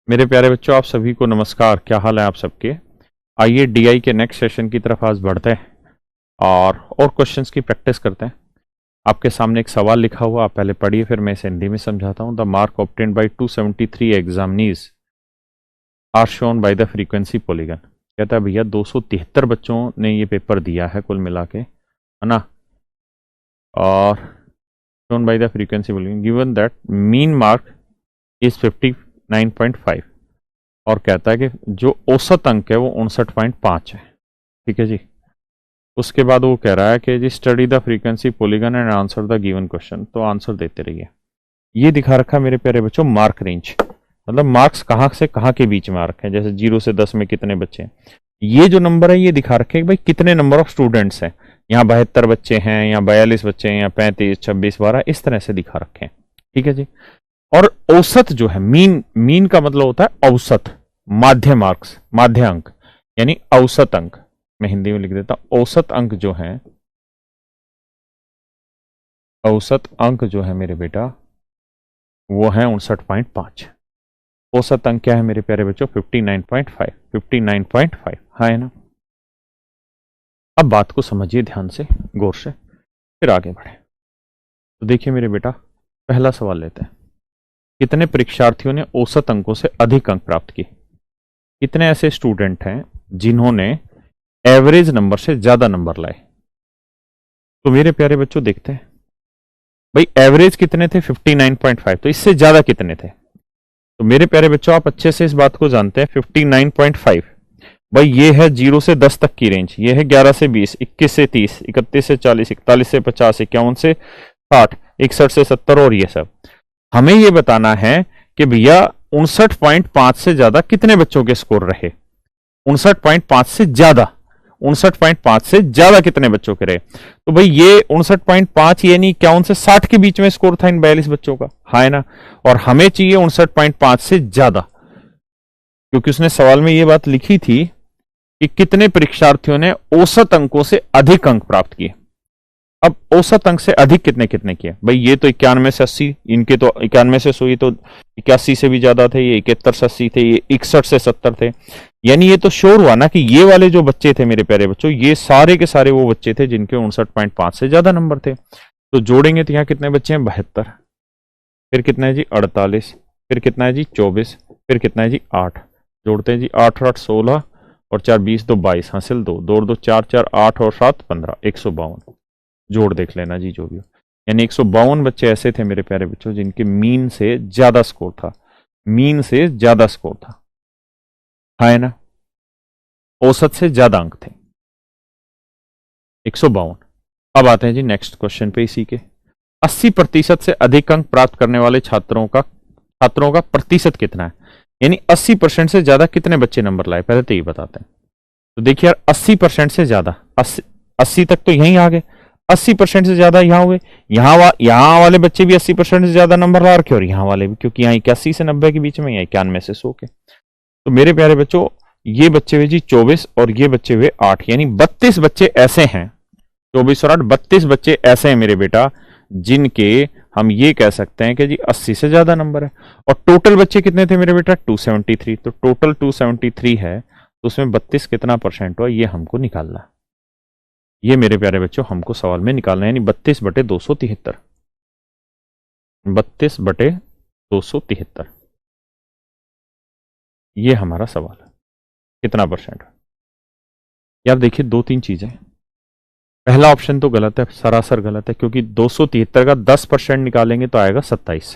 मेरे प्यारे बच्चों, आप सभी को नमस्कार। क्या हाल है आप सबके। आइए डीआई के नेक्स्ट सेशन की तरफ आज बढ़ते हैं और क्वेश्चंस की प्रैक्टिस करते हैं। आपके सामने एक सवाल लिखा हुआ, आप पहले पढ़िए, फिर मैं इसे हिंदी में समझाता हूँ। The mark obtained by 273 examinees are shown by the frequency polygon. कहता है भैया 273 बच्चों ने ये पेपर दिया है कुल मिला के, है ना। और shown by the frequency polygon given that mean mark is 59.5 और कहता है कि जो औसत अंक है वो 59.5 है। ठीक है जी। उसके बाद वो कह रहा है कि जी study the frequency polygon and answer the given question. तो आंसर देते रहिए। ये दिखा रखा है मेरे प्यारे बच्चों मार्क रेंज, मतलब मार्क्स कहाँ से कहाँ के बीच में आ रखे हैं। जैसे 0 से 10 में कितने बच्चे हैं, ये जो नंबर है ये दिखा रखे हैं भाई कितने नंबर ऑफ स्टूडेंट्स हैं। यहाँ 72 बच्चे हैं, यहाँ 42 बच्चे हैं, यहाँ 35, 26, 12, इस तरह से दिखा रखे हैं। ठीक है जी। और औसत जो है, मीन का मतलब होता है औसत, माध्य मार्क्स, माध्य अंक यानी औसत अंक। मैं हिंदी में लिख देता हूं। औसत अंक जो है, औसत अंक जो है मेरे बेटा वो है 59.5। औसत अंक क्या है मेरे प्यारे बच्चों? 59.5। 59.5 है ना। अब बात को समझिए ध्यान से, गौर से, फिर आगे बढ़े। तो देखिए मेरे बेटा, पहला सवाल लेते हैं। कितने परीक्षार्थियों ने औसत अंकों से अधिक अंक प्राप्त किए? कितने ऐसे स्टूडेंट हैं जिन्होंने एवरेज नंबर से ज्यादा नंबर लाए? तो मेरे प्यारे बच्चों देखते हैं भाई, एवरेज कितने थे? 59.5। तो इससे ज्यादा कितने थे? तो मेरे प्यारे बच्चों आप अच्छे से इस बात को जानते हैं, 59.5 भाई ये है 0 से 10 तक की रेंज। ये है 11 से 20, 21 से 30, 31 से 40, 41 से 50, 51 से 60, 61 से 70 और ये सब। हमें ये बताना है कि भैया 59.5 से ज्यादा कितने बच्चों के स्कोर रहे। 59.5 से ज्यादा, 59.5 से ज्यादा कितने बच्चों के रहे? तो भाई ये 59.5 यानी 51 से 60 के बीच में स्कोर था इन 42 बच्चों का, है ना। और हमें चाहिए 59.5 से ज्यादा, क्योंकि उसने सवाल में ये बात लिखी थी कि कितने परीक्षार्थियों ने औसत अंकों से अधिक अंक प्राप्त किए। अब औसत अंक से अधिक कितने कितने किए? भाई ये तो 91 से 80, इनके तो 91 से 100, तो 81 से भी ज्यादा थे, ये 71 से 80 थे, ये 61 से 70 थे। यानी ये तो श्योर हुआ ना कि ये वाले जो बच्चे थे मेरे प्यारे बच्चों, ये सारे के सारे वो बच्चे थे जिनके 59.5 से ज्यादा नंबर थे। तो जोड़ेंगे तो यहाँ कितने बच्चे हैं? 72। फिर कितना है जी? 48। फिर कितना है जी? 24। फिर कितना है जी? 8। जोड़ते हैं जी, 8 8 16 और 4 20, 2 22, हासिल 2 2 2 4 4 8 और 7 15, 152। जोड़ देख लेना जी जो भी हो। यानी 152 बच्चे ऐसे थे मेरे प्यारे बच्चों जिनके मीन से ज्यादा स्कोर था, मीन से ज्यादा स्कोर था, है ना। औसत से ज्यादा अंक थे 152। अब आते हैं जी नेक्स्ट क्वेश्चन पे। इसी के 80% से अधिक अंक प्राप्त करने वाले छात्रों का प्रतिशत कितना है? यानी 80% से ज्यादा कितने बच्चे नंबर लाए, पहले तो ये बताते हैं। तो देखिए यार, 80% से ज्यादा, 80 तक तो यहीं आ गए, 80% से ज्यादा यहाँ हुए। यहाँ वाले बच्चे भी 80% से ज्यादा नंबर ला रखे और यहाँ वाले भी, क्योंकि यहाँ 81 से 90 के बीच में, या 91 से 100 के। तो मेरे प्यारे बच्चों, ये बच्चे हुए जी 24 और ये बच्चे हुए 8, यानी 32 बच्चे ऐसे हैं। 24 और 8, 32 बच्चे ऐसे हैं मेरे बेटा जिनके हम ये कह सकते हैं कि जी 80 से ज्यादा नंबर है। और टोटल बच्चे कितने थे मेरे बेटा? 273। तो टोटल 273 है, तो उसमें 32 कितना परसेंट हुआ ये हमको निकालना है। ये मेरे प्यारे बच्चों हमको सवाल में निकालना है, यानी 32 बटे 273। 32 बटे 273, ये हमारा सवाल है, कितना परसेंट। यार देखिए 2-3 चीजें। पहला ऑप्शन तो गलत है, सरासर गलत है, क्योंकि 273 का 10% निकालेंगे तो आएगा 27,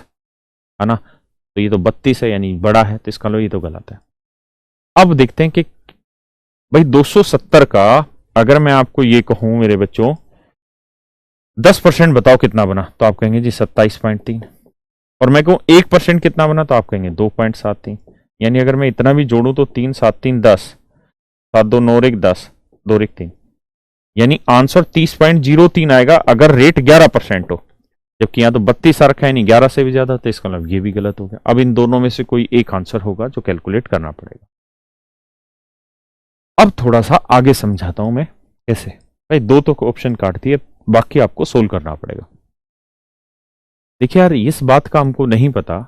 है ना। तो ये तो 32 है, यानी बड़ा है, तो इसका लो ये तो गलत है। अब देखते हैं कि भाई 270 का अगर मैं आपको ये कहूं मेरे बच्चों 10% बताओ कितना बना, तो आप कहेंगे जी 27.3। और मैं कहूं 1% कितना बना, तो आप कहेंगे 2.73। यानी अगर मैं इतना भी जोड़ूं तो 3 7 3 10, 7 2 9 1 10, 2 1 3, यानी आंसर 30.03 आएगा अगर रेट 11% हो। जबकि यहां तो 32 आ रखा है, नहीं 11 से भी ज्यादा, तो इसका मतलब ये भी गलत हो गया। अब इन दोनों में से कोई एक आंसर होगा जो कैलकुलेट करना पड़ेगा। अब थोड़ा सा आगे समझाता हूं मैं कैसे। भाई दो तो ऑप्शन काट दिए, बाकी आपको सोल्व करना पड़ेगा। देखिए यार, इस बात का हमको नहीं पता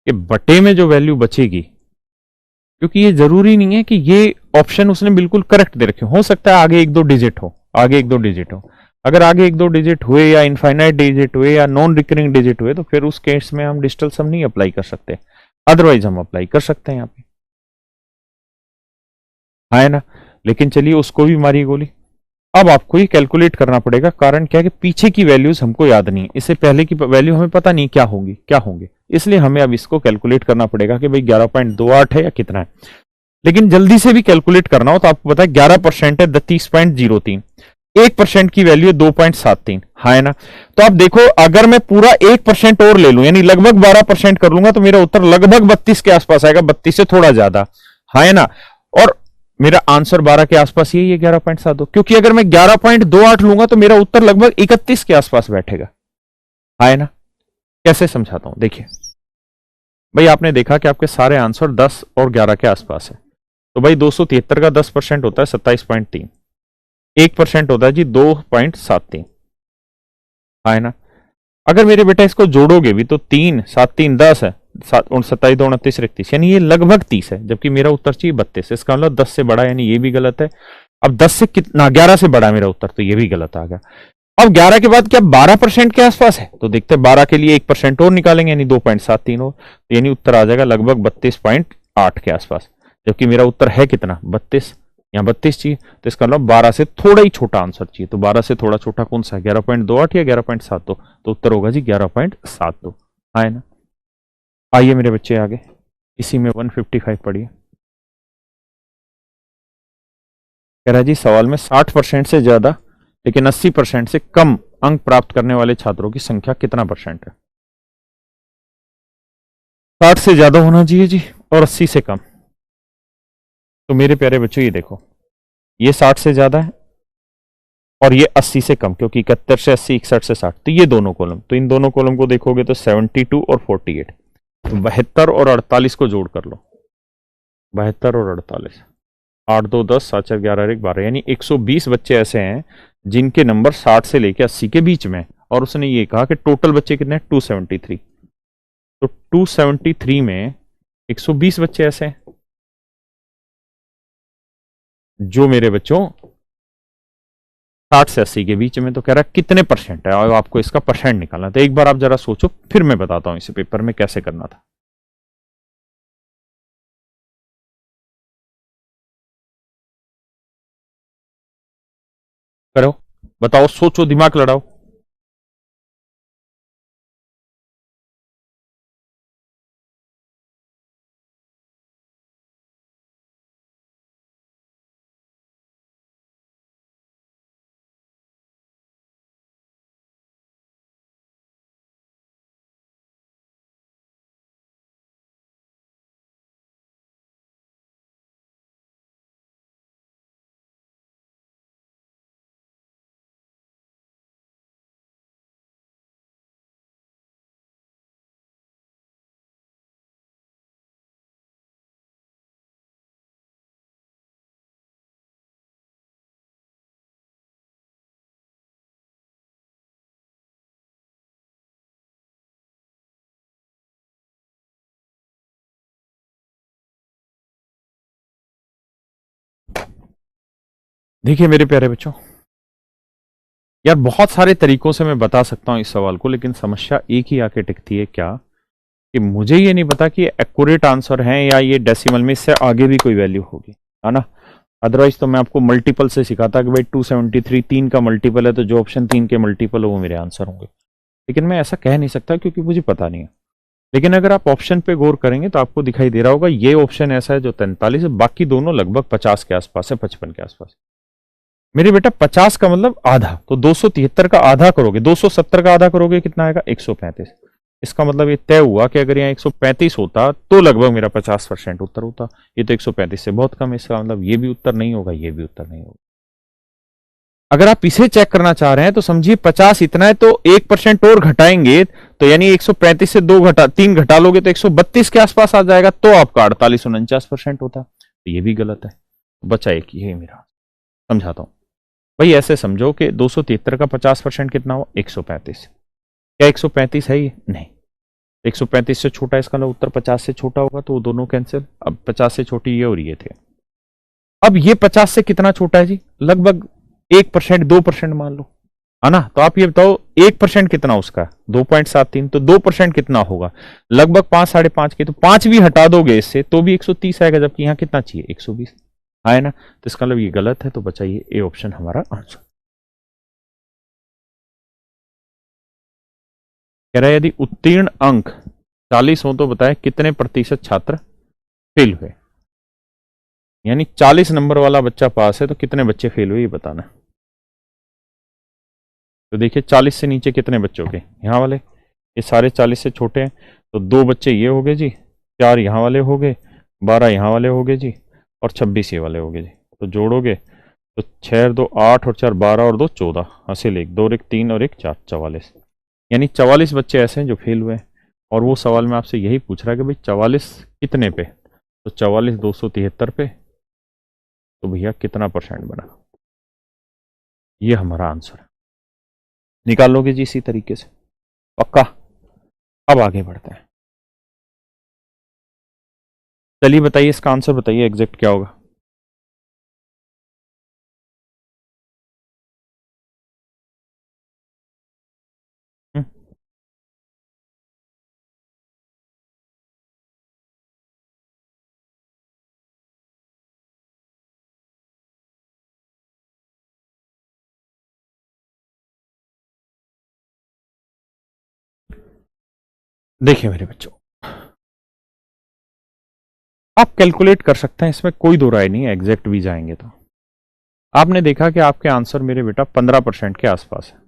कि बटे में जो वैल्यू बचेगी, क्योंकि ये जरूरी नहीं है कि ये ऑप्शन उसने बिल्कुल करेक्ट दे रखे हो सकता है आगे एक दो डिजिट हो, आगे एक दो डिजिट हो। अगर आगे एक दो डिजिट हुए या इनफाइनाइट डिजिट हुए या नॉन रिकरिंग डिजिट हुए तो फिर उस केस में हम डिजिटल सम नहीं अप्लाई कर सकते, अदरवाइज हम अप्लाई कर सकते हैं यहाँ पे, है ना। लेकिन चलिए उसको भी मारी गोली। अब आपको ये कैलकुलेट करना पड़ेगा, कारण क्या है कि पीछे की वैल्यूज हमको याद नहीं है, इससे पहले की वैल्यू हमें पता नहीं क्या होंगी क्या होंगे, इसलिए हमें अब इसको कैलकुलेट करना पड़ेगा कि भाई 11.28 है या कितना है। लेकिन जल्दी से भी कैलकुलेट करना हो तो आपको पता है 11% है 30.03, 1% की वैल्यू है 2.73, है ना। तो आप देखो अगर मैं पूरा 1% और ले लूं यानी लगभग 12% कर लूंगा तो मेरा उत्तर लगभग 32 के आसपास आएगा, 32 से थोड़ा ज्यादा, है ना। और मेरा आंसर 12 के आसपास यही है 11.72, क्योंकि अगर मैं 11.28 लूंगा तो मेरा उत्तर लगभग 31 के आसपास बैठेगा, है ना। कैसे समझाता हूं, देखिए भाई आपने देखा कि आपके सारे आंसर 10 और 11 के आसपास है, तो भाई 273 का 10% होता है 27.3, 1% होता है जी 2.73, है ना। अगर मेरे बेटा इसको जोड़ोगे भी तो 3 7 3 10 है, 27 2 29 31, यानी ये लगभग 30 है, जबकि मेरा उत्तर चाहिए 32, इसका मतलब 10 से बड़ा, यानी ये भी गलत है। अब 10 से कितना, 11 से बड़ा मेरा उत्तर, तो ये भी गलत आ गया। अब 11 के बाद क्या 12% के आसपास है, तो देखते हैं 12 के लिए 1% और निकालेंगे यानी 2.73 और, तो यानी उत्तर आ जाएगा लगभग 32.8 के आसपास, जबकि मेरा उत्तर है कितना 32, यहाँ 32 चाहिए, तो इसका मतलब 12 से थोड़ा ही छोटा आंसर चाहिए। तो 12 से थोड़ा छोटा कौन सा है, 11.28 या 11.72, तो उत्तर होगा जी 11.72, है ना। आइए मेरे बच्चे आगे, इसी में 155 पढ़िए। कह रहा है जी सवाल में 60% से ज्यादा लेकिन 80% से कम अंक प्राप्त करने वाले छात्रों की संख्या कितना परसेंट है। 60 से ज्यादा होना चाहिए जी और 80 से कम। तो मेरे प्यारे बच्चों ये देखो, ये 60 से ज्यादा है और ये 80 से कम, क्योंकि 71 से 80, 61 से 60, तो ये दोनों कॉलम, तो इन दोनों कॉलम को देखोगे तो 72 और 48, 72 और 48 को जोड़ कर लो, 72 और 48, 8 2 10 7 4 11 1 12, यानी 120 बच्चे ऐसे हैं जिनके नंबर 60 से लेकर 80 के बीच में, और उसने ये कहा कि टोटल बच्चे कितने हैं 273, तो 273 में 120 बच्चे ऐसे हैं जो मेरे बच्चों 60 से 80 के बीच में, तो कह रहा है कितने परसेंट है, और आपको इसका परसेंट निकालना। तो एक बार आप जरा सोचो, फिर मैं बताता हूं इसे पेपर में कैसे करना था। करो, बताओ, सोचो, दिमाग लड़ाओ। देखिए मेरे प्यारे बच्चों, यार बहुत सारे तरीकों से मैं बता सकता हूं इस सवाल को, लेकिन समस्या एक ही आके टिकती है, क्या कि मुझे ये नहीं पता कि एक्यूरेट आंसर है या ये डेसिमल में इससे आगे भी कोई वैल्यू होगी, है ना। अदरवाइज तो मैं आपको मल्टीपल से सिखाता कि भाई 273 3 का मल्टीपल है, तो जो ऑप्शन 3 के मल्टीपल हो वो मेरे आंसर होंगे, लेकिन मैं ऐसा कह नहीं सकता क्योंकि मुझे पता नहीं है। लेकिन अगर आप ऑप्शन पे गौर करेंगे तो आपको दिखाई दे रहा होगा ये ऑप्शन ऐसा है जो 43 है, बाकी दोनों लगभग 50 के आसपास है, 55 के आसपास। मेरे बेटा 50 का मतलब आधा, तो 273 का आधा करोगे, 270 का आधा करोगे कितना आएगा 135। इसका मतलब ये तय हुआ कि अगर यहाँ 135 होता तो लगभग मेरा 50% उत्तर होता, ये तो 135 से बहुत कम है, इसका मतलब ये भी उत्तर नहीं होगा, ये भी उत्तर नहीं होगा। अगर आप इसे चेक करना चाह रहे हैं तो समझिए 50 इतना है, तो 1% और घटाएंगे, तो यानी 135 से 3 घटा लोगे तो 132 के आसपास आ जाएगा, तो आपका 48-49% होता, तो ये भी गलत है। बचा एक, ये मेरा समझाता हूं भाई, ऐसे समझो कि 273 का 50% कितना हुआ 135, क्या 135 है ये, नहीं, 135 से छोटा, इसका मतलब उत्तर 50 से छोटा होगा, तो वो दोनों कैंसिल। अब 50 से छोटी ये और ये थे। अब ये 50 से कितना छोटा है जी? लगभग 1%, 2% मान लो, है ना। तो आप ये बताओ 1% कितना उसका? 2.73। तो 2% कितना होगा? लगभग 5, 5.5 के। तो 5 भी हटा दोगे इससे तो भी 130 आएगा, जबकि यहां कितना चाहिए? 120 है ना। तो इसका मतलब ये गलत है, तो बचाइए ए ऑप्शन हमारा आंसर। कह रहा है यदि उत्तीर्ण अंक 40 हो तो बताए कितने प्रतिशत छात्र फेल हुए। यानी 40 नंबर वाला बच्चा पास है तो कितने बच्चे फेल हुए ये बताना। तो देखिए 40 से नीचे कितने बच्चों के? यहाँ वाले, ये सारे 40 से छोटे हैं, तो 2 बच्चे ये हो गए जी, 4 यहाँ वाले हो गए, 12 यहाँ वाले हो गए जी, और 26 ये वाले हो गए जी। तो जोड़ोगे तो 6 2 8 और 4 12 और 2 14, हासिल 1 2 और 1 3 और 1 4 44। यानी 44 बच्चे ऐसे हैं जो फेल हुए हैं। और वो सवाल में आपसे यही पूछ रहा है कि भाई 44 कितने पे? तो 44 273 पे, तो भैया कितना परसेंट बना? ये हमारा आंसर है। निकाल लोगे जी इसी तरीके से? पक्का? अब आगे बढ़ते हैं। चलिए बताइए इसका आंसर, बताइए एग्जैक्ट क्या होगा। हम्म, देखिए मेरे बच्चों, आप कैलकुलेट कर सकते हैं, इसमें कोई दो राय नहीं है। एग्जैक्ट भी जाएंगे तो आपने देखा कि आपके आंसर मेरे बेटा 15% के आसपास है।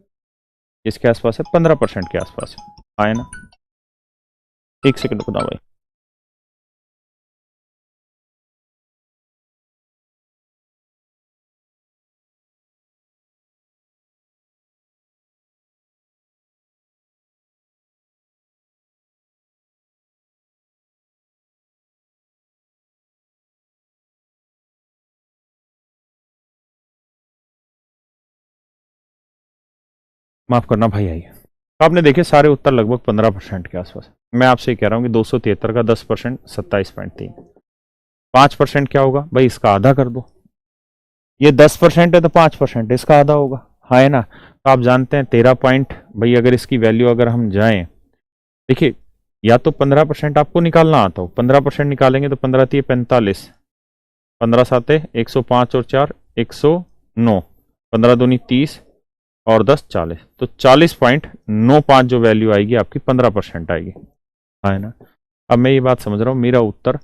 इसके आसपास है, 15% के आसपास है। आए ना? एक सेकंड बताओ भाई। माफ करना भाई, आइए। तो आपने देखे सारे उत्तर लगभग 15% के आसपास। मैं आपसे कह रहा हूं कि 273 का 10% 27.3। 5% क्या होगा भाई? इसका आधा कर दो। ये 10% है तो 5% इसका आधा होगा, हाँ है ना। तो आप जानते हैं 13 पॉइंट, भाई अगर इसकी वैल्यू अगर हम जाएं, देखिए या तो 15% आपको निकालना आता हो, 15% निकालेंगे तो 15 3 45, 15 7 105 और 4 109, 15 दूनी 30 और 10 40। तो 40.95 जो वैल्यू आएगी आपकी 15% आएगी, हाँ है ना। अब मैं ये बात समझ रहा हूँ, मेरा उत्तर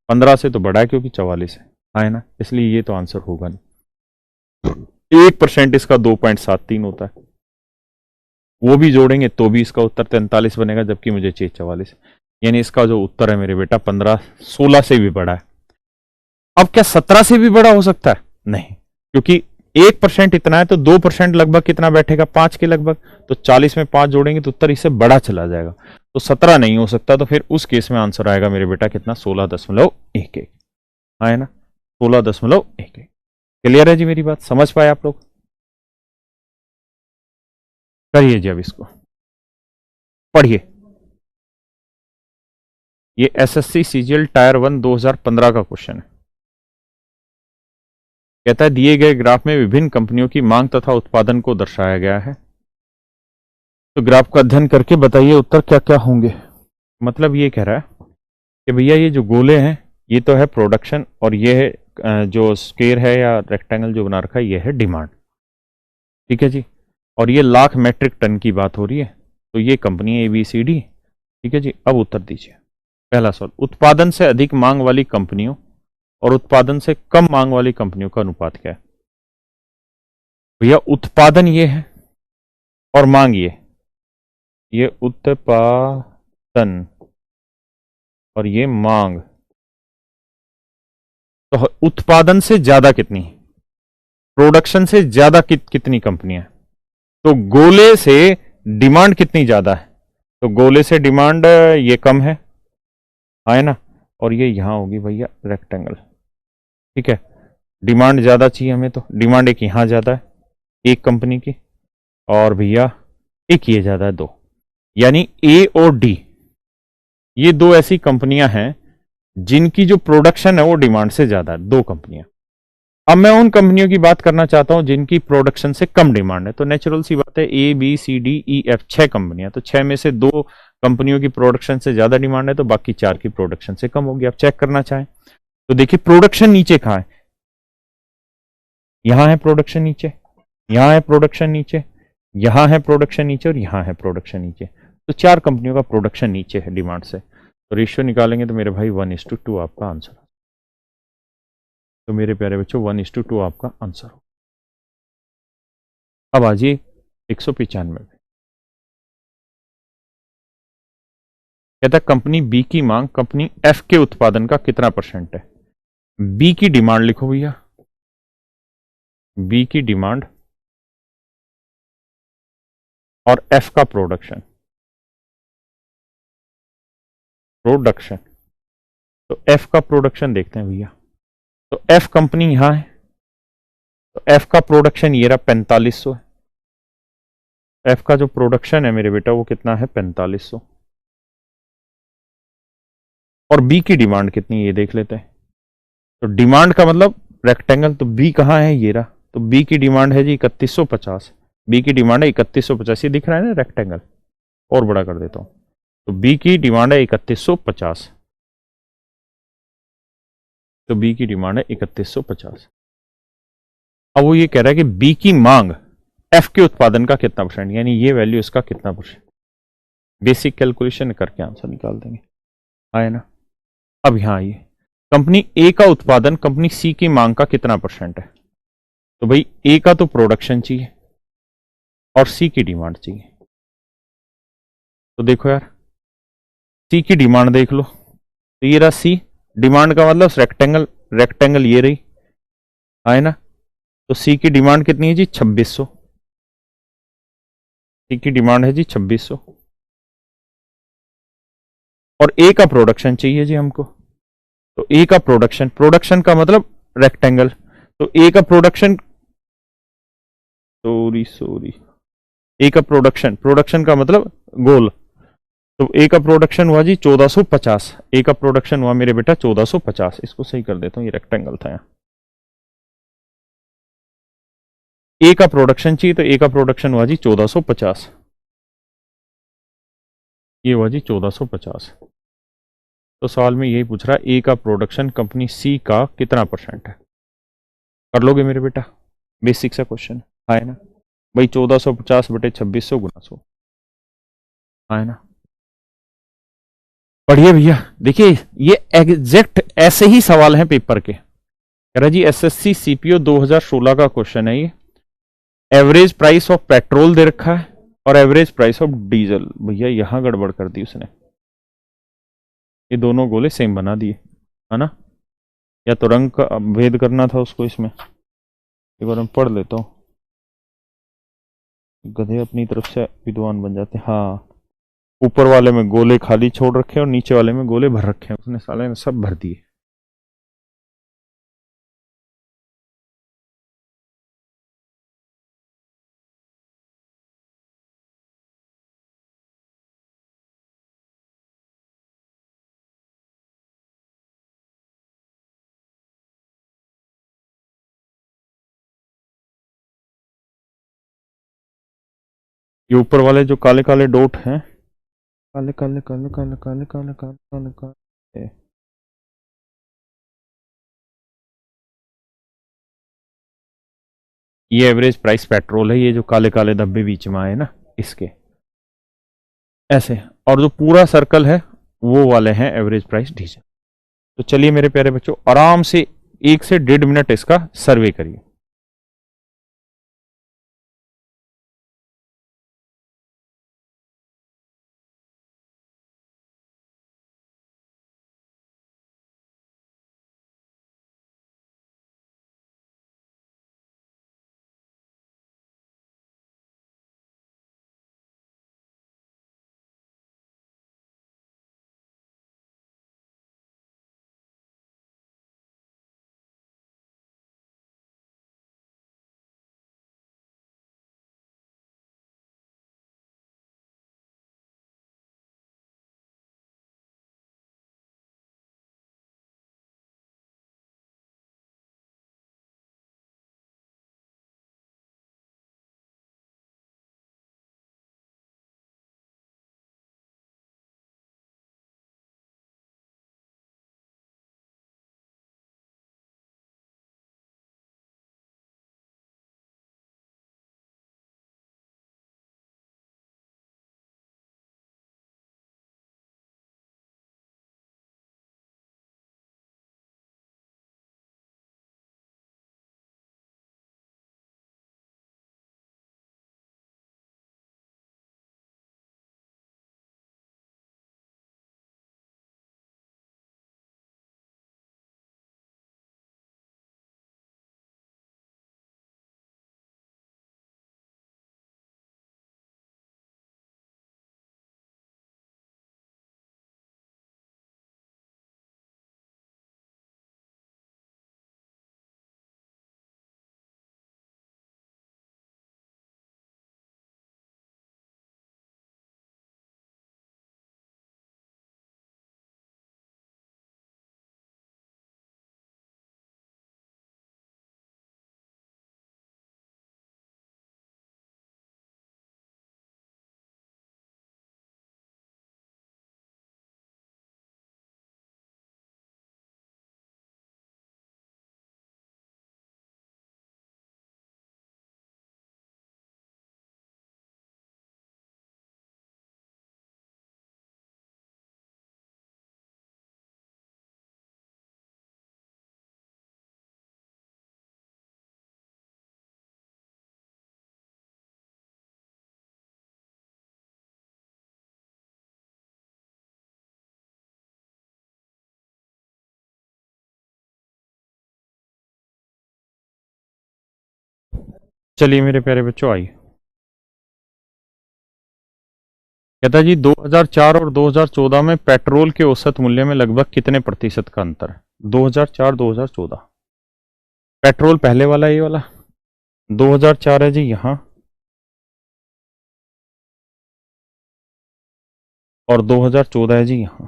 15 से तो बड़ा है क्योंकि 44 है, हाँ है ना। इसलिए ये तो आंसर होगा नहीं। 1% इसका 2.73 होता है, वो भी जोड़ेंगे तो भी इसका उत्तर 43 बनेगा, जबकि मुझे चाहिए 44। यानी इसका जो उत्तर है मेरे बेटा 15 16 से भी बड़ा है। अब क्या 17 से भी बड़ा हो सकता है? नहीं, क्योंकि 1% इतना है तो 2% लगभग कितना बैठेगा? 5 के लगभग। तो 40 में 5 जोड़ेंगे तो उत्तर इससे बड़ा चला जाएगा। तो 17 नहीं हो सकता। तो फिर उस केस में आंसर आएगा मेरे बेटा कितना? 16.11। है ना, 16.11। क्लियर है जी मेरी बात? समझ पाए आप लोग? करिए जी अब इसको पढ़िए। ये एसएससी सीजीएल टायर 1 2015 का क्वेश्चन है। कहता है दिए गए ग्राफ में विभिन्न कंपनियों की मांग तथा उत्पादन को दर्शाया गया है, तो ग्राफ का अध्ययन करके बताइए उत्तर क्या क्या होंगे। मतलब ये कह रहा है कि भैया ये जो गोले हैं ये तो है प्रोडक्शन, और ये है जो स्क्वायर है या रेक्टेंगल जो बना रखा है ये है डिमांड, ठीक है जी। और ये लाख मेट्रिक टन की बात हो रही है, तो ये कंपनी है ABCD, ठीक है जी। अब उत्तर दीजिए। पहला सवाल, उत्पादन से अधिक मांग वाली कंपनियों और उत्पादन से कम मांग वाली कंपनियों का अनुपात क्या है? भैया उत्पादन ये है और मांग ये उत्पादन और ये मांग। तो उत्पादन से ज्यादा कितनी, प्रोडक्शन से ज्यादा कितनी कंपनियां? तो गोले से डिमांड कितनी ज्यादा है? तो गोले से डिमांड ये कम है ना। और ये यहां होगी भैया रेक्टेंगल, ठीक है। डिमांड ज्यादा चाहिए हमें, तो डिमांड एक यहां ज्यादा है एक कंपनी की, और भैया एक ये ज्यादा है 2। यानी A और D, ये दो ऐसी कंपनियां हैं जिनकी जो प्रोडक्शन है वो डिमांड से ज्यादा है, दो कंपनियां। अब मैं उन कंपनियों की बात करना चाहता हूं जिनकी प्रोडक्शन से कम डिमांड है। तो नेचुरल सी बात है, A B C D E F, छह कंपनियां, तो छह में से दो कंपनियों की प्रोडक्शन से ज्यादा डिमांड है, तो बाकी चार की प्रोडक्शन से कम होगी। आप चेक करना चाहें तो देखिए प्रोडक्शन नीचे कहां है, यहां है प्रोडक्शन नीचे, यहां है प्रोडक्शन नीचे, यहां है प्रोडक्शन नीचे और यहां है प्रोडक्शन नीचे। तो चार कंपनियों का प्रोडक्शन नीचे है डिमांड से। तो रेशियो निकालेंगे तो मेरे भाई 1:2 आपका आंसर। तो मेरे प्यारे बच्चों 1:2 आपका आंसर हो। अब आ जाइए 195 में। कहता है कंपनी बी की मांग कंपनी एफ के उत्पादन का कितना परसेंट है। बी की डिमांड लिखो भैया, बी की डिमांड और एफ का प्रोडक्शन, प्रोडक्शन। तो एफ का प्रोडक्शन देखते हैं भैया। तो एफ कंपनी यहां है, तो एफ का प्रोडक्शन ये रहा 4500 है। एफ का जो प्रोडक्शन है मेरे बेटा वो कितना है 4500। और बी की डिमांड कितनी है ये देख लेते हैं। तो डिमांड का मतलब रेक्टेंगल, तो बी कहां है, ये रहा। तो बी की डिमांड है जी 3150। बी की डिमांड है 3150, ये दिख रहा है ना रेक्टेंगल, और बड़ा कर देता हूं। तो बी की डिमांड है 3150। तो बी की डिमांड है 3150। अब वो ये कह रहा है कि बी की मांग एफ के उत्पादन का कितना परसेंट, यानी ये वैल्यू इसका कितना परसेंट। बेसिक कैलकुलेशन करके आंसर निकाल देंगे, आए ना। अब यहां आइए, कंपनी ए का उत्पादन कंपनी सी की मांग का कितना परसेंट है। तो भाई ए का तो प्रोडक्शन चाहिए और सी की डिमांड चाहिए। तो देखो यार, सी की डिमांड देख लो, तो ये रहा सी, डिमांड का मतलब रेक्टेंगल, रेक्टेंगल ये रही, आए ना। तो सी की डिमांड कितनी है जी 2600। सी की डिमांड है जी 2600। और ए का प्रोडक्शन चाहिए जी हमको। तो ए का प्रोडक्शन, प्रोडक्शन का मतलब रेक्टेंगल, तो ए का प्रोडक्शन, सॉरी सॉरी, ए का प्रोडक्शन, प्रोडक्शन का मतलब गोल। तो ए का प्रोडक्शन हुआ जी 1450। ए का प्रोडक्शन हुआ मेरे बेटा 1450। इसको सही कर देता हूं, ये रेक्टेंगल था यहाँ। ए का प्रोडक्शन चाहिए, तो ए का प्रोडक्शन हुआ जी 1450। ये हुआ जी 1450। तो सवाल में यही पूछ रहा है ए का प्रोडक्शन कंपनी सी का कितना परसेंट है। कर लोगे मेरे बेटा, बेसिक सा क्वेश्चन है ना भाई। 1450 बटे 2600 गुना 100, है ना। पढ़िए भैया, देखिए ये एग्जैक्ट ऐसे ही सवाल हैं पेपर के। कह रहा जी एसएससी सीपीओ 2016 का क्वेश्चन है ये। एवरेज प्राइस ऑफ पेट्रोल दे रखा है और एवरेज प्राइस ऑफ डीजल। भैया यहां गड़बड़ कर दी उसने, ये दोनों गोले सेम बना दिए, है ना। या तो रंग का भेद करना था उसको इसमें। एक बार मैं पढ़ लेता हूँ, गधे अपनी तरफ से विद्वान बन जाते। हाँ, ऊपर वाले में गोले खाली छोड़ रखे और नीचे वाले में गोले भर रखे हैं, उसने साले ने सब भर दिए। ये ऊपर वाले जो काले काले डॉट हैं, काले काले काले काले काले काले काले काले काले, ये एवरेज प्राइस पेट्रोल है। ये जो काले काले धब्बे बीच में आए ना, इसके ऐसे, और जो पूरा सर्कल है वो वाले हैं एवरेज प्राइस डीजल। तो चलिए मेरे प्यारे बच्चों, आराम से 1 से 1.5 मिनट इसका सर्वे करिए। चलिए मेरे प्यारे बच्चों आइए, कहता जी 2004 और 2014 में पेट्रोल के औसत मूल्य में लगभग कितने प्रतिशत का अंतर है। 2004 2014, पेट्रोल पहले वाला ये वाला, 2004 है जी यहाँ, और 2014 है जी यहाँ।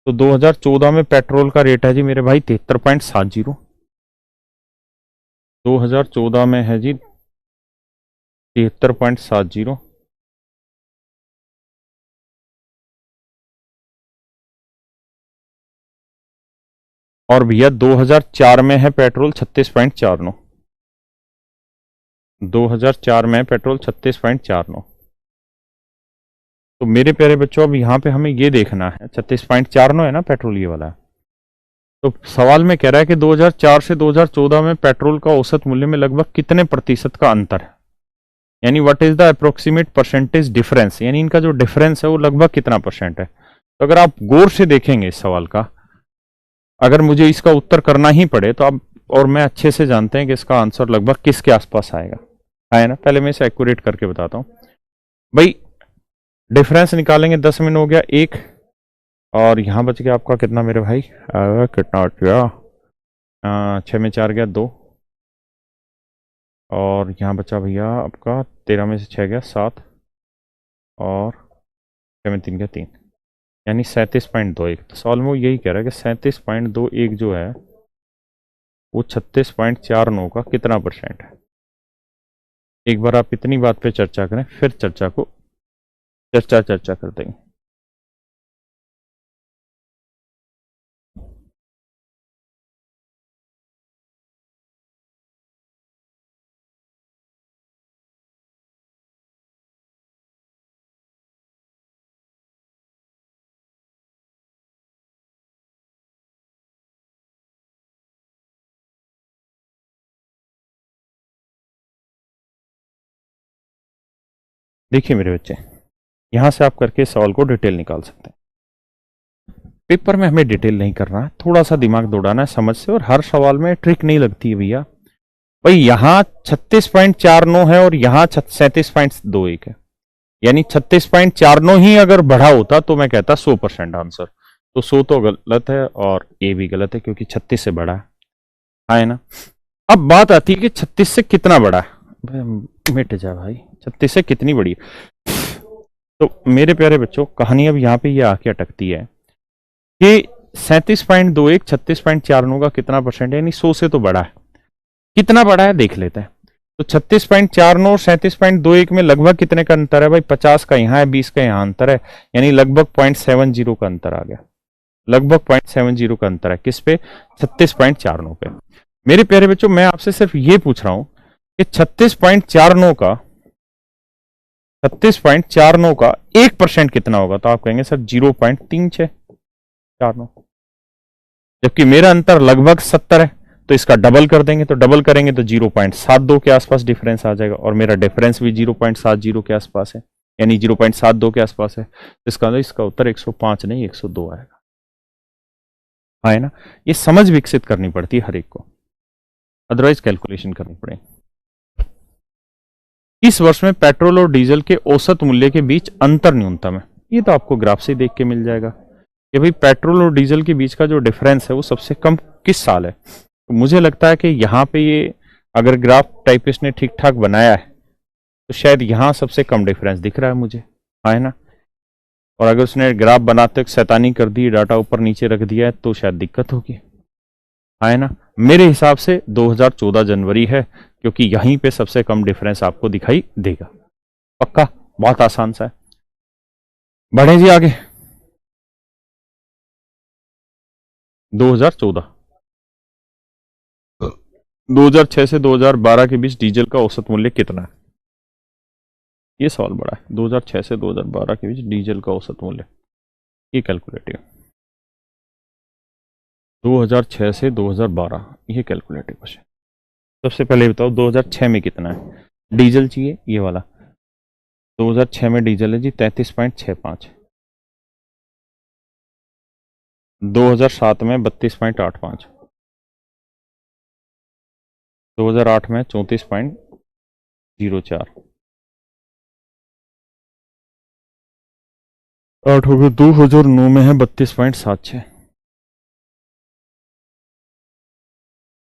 तो 2014 में पेट्रोल का रेट है जी मेरे भाई 73.70, 2014 में है जी 73.70, और भैया 2004 में है पेट्रोल 36.49, 2004 में पेट्रोल 36.49। तो मेरे प्यारे बच्चों अब यहाँ पे हमें ये देखना है, 36.49 है ना पेट्रोल ये वाला। तो सवाल में कह रहा है कि 2004 से 2014 में पेट्रोल का औसत मूल्य में लगभग कितने प्रतिशत का अंतर है, यानी what is the approximate percentage difference, यानी इनका जो डिफरेंस है वो लगभग कितना परसेंट है। तो अगर आप गौर से देखेंगे इस सवाल का, अगर मुझे इसका उत्तर करना ही पड़े तो आप और मैं अच्छे से जानते हैं कि इसका आंसर लगभग किसके आसपास आएगा, है ना। पहले मैं इसे एक्यूरेट करके बताता हूँ भाई। डिफरेंस निकालेंगे, 10 में हो गया 1, और यहाँ बच गया आपका कितना मेरे भाई, कितना बच गया, 6 में 4 गया 2, और यहाँ बचा भैया आपका 13 में से 6 गया 7, और 6 में 3 गया 3, यानी 37.21। तो सवाल में वो यही कह रहा है कि 37.21 जो है वो 36.49 का कितना परसेंट है। एक बार आप इतनी बात पे चर्चा करें, फिर चर्चा को चर्चा कर देंगे। देखिए मेरे बच्चे, यहां से आप करके सवाल को डिटेल निकाल सकते हैं। पेपर में हमें डिटेल नहीं करना है, थोड़ा सा दिमाग दौड़ाना है समझ से, और हर सवाल में ट्रिक नहीं लगती है भैया। भाई यहाँ 36.49 है और यहाँ 37.21 है, यानी 36.49 ही अगर बढ़ा होता तो मैं कहता 100% आंसर। तो 100 तो गलत है और ए भी गलत है क्योंकि 36 से बड़ा है, हाँ है ना। अब बात आती है कि 36 से कितना बड़ा है। मिट जा भाई, 36 से कितनी बड़ी है। तो मेरे प्यारे बच्चों कहानी अब यहाँ पे ये आके अटकती है कि 37.21 36.49 का कितना परसेंट है, यानी 100 से तो बड़ा है। कितना बड़ा है देख लेते हैं। तो 36.49 और 37.21 में लगभग कितने का अंतर है भाई, 50 का यहाँ है 20 का यहाँ अंतर है, यानी लगभग 0.70 का अंतर आ गया। लगभग 0.70 का अंतर है किस पे, 36.49 पे। मेरे प्यारे बच्चों मैं आपसे सिर्फ ये पूछ रहा हूं कि 36.49 का 36.49 का 1% कितना होगा। तो आप कहेंगे सर 0.3649, जबकि मेरा अंतर लगभग 70 है, तो इसका डबल कर देंगे। तो डबल करेंगे तो 0.72 के आसपास डिफरेंस आ जाएगा, और मेरा डिफरेंस भी 0.70 के आसपास है, यानी 0.72 के आसपास है। इसका उत्तर 105 नहीं 102 आएगा, है ना। ये समझ विकसित करनी पड़ती है हर एक को, अदरवाइज कैलकुलेशन करनी पड़ेगी। इस वर्ष में पेट्रोल और डीजल के औसत मूल्य के बीच अंतर न्यूनतम है। ये तो आपको ग्राफ से देख के मिल जाएगा कि भाई पेट्रोल और डीजल के बीच का जो डिफरेंस है वो सबसे कम किस साल है। तो मुझे लगता है कि यहाँ पे ये अगर ग्राफ टाइपिस्ट ने ठीक ठाक बनाया है तो शायद यहाँ सबसे कम डिफरेंस दिख रहा है मुझे, है ना। और अगर उसने ग्राफ बनाते शैतानी कर दी, डाटा ऊपर नीचे रख दिया है, तो शायद दिक्कत होगी, है ना। मेरे हिसाब से 2014 जनवरी है, क्योंकि यहीं पे सबसे कम डिफरेंस आपको दिखाई देगा। पक्का, बहुत आसान सा है। बढ़े जी आगे। 2014, 2006 से 2012 के बीच डीजल का औसत मूल्य कितना है। ये सवाल बड़ा है, 2006 से 2012 के बीच डीजल का औसत मूल्य, ये कैलकुलेटिव। 2006 से 2012 ये कैलकुलेटिव क्वेश्चन। सबसे पहले बताओ 2006 में कितना है डीजल, चाहिए ये वाला। 2006 में डीजल है जी 33.65, 2007 में 32.85, 2008 में 34.55, 04 8 हो गए। 2009 में है 32.76।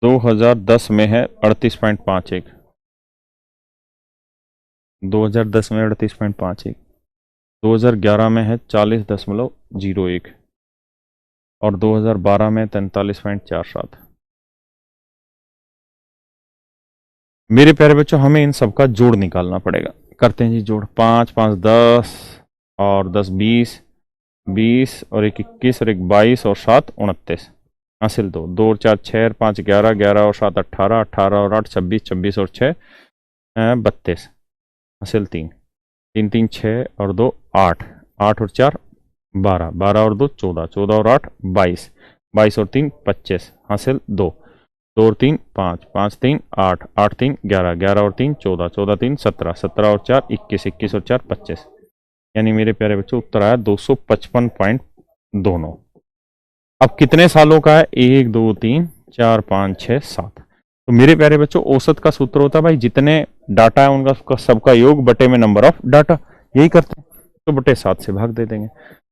2010 में है 38.51। 2010 में 38.51। 2011 में है 40.01 और 2012 में 43.47। मेरे प्यारे बच्चों, हमें इन सब का जोड़ निकालना पड़ेगा। करते हैं जी जोड़। 5 5 10 और 10 20, 20 और 1 21 और 1 22 और 7 29। हासिल 2 2 और 4 6 और 5 11, 11 और 7 18, 18 और 8 26, 26 और 6 32। हासिल 3 3 3 6 और 2 8, 8 और 4 12, 12 और 2 14, 14 और 8 22, 22 और 3 25। हासिल 2 2 और 3 5, 5 3 8, 8 3 11, 11 और 3 14, 14 3 17, 17 और 4 21, 21 और 4 25। यानी मेरे प्यारे बच्चों उत्तर आया 255.29। अब कितने सालों का है? 1 2 3 4 5 6 7। तो मेरे प्यारे बच्चों औसत का सूत्र होता है भाई, जितने डाटा है उनका सबका योग बटे में नंबर ऑफ डाटा। यही करते हैं। तो बटे 7 से भाग दे देंगे।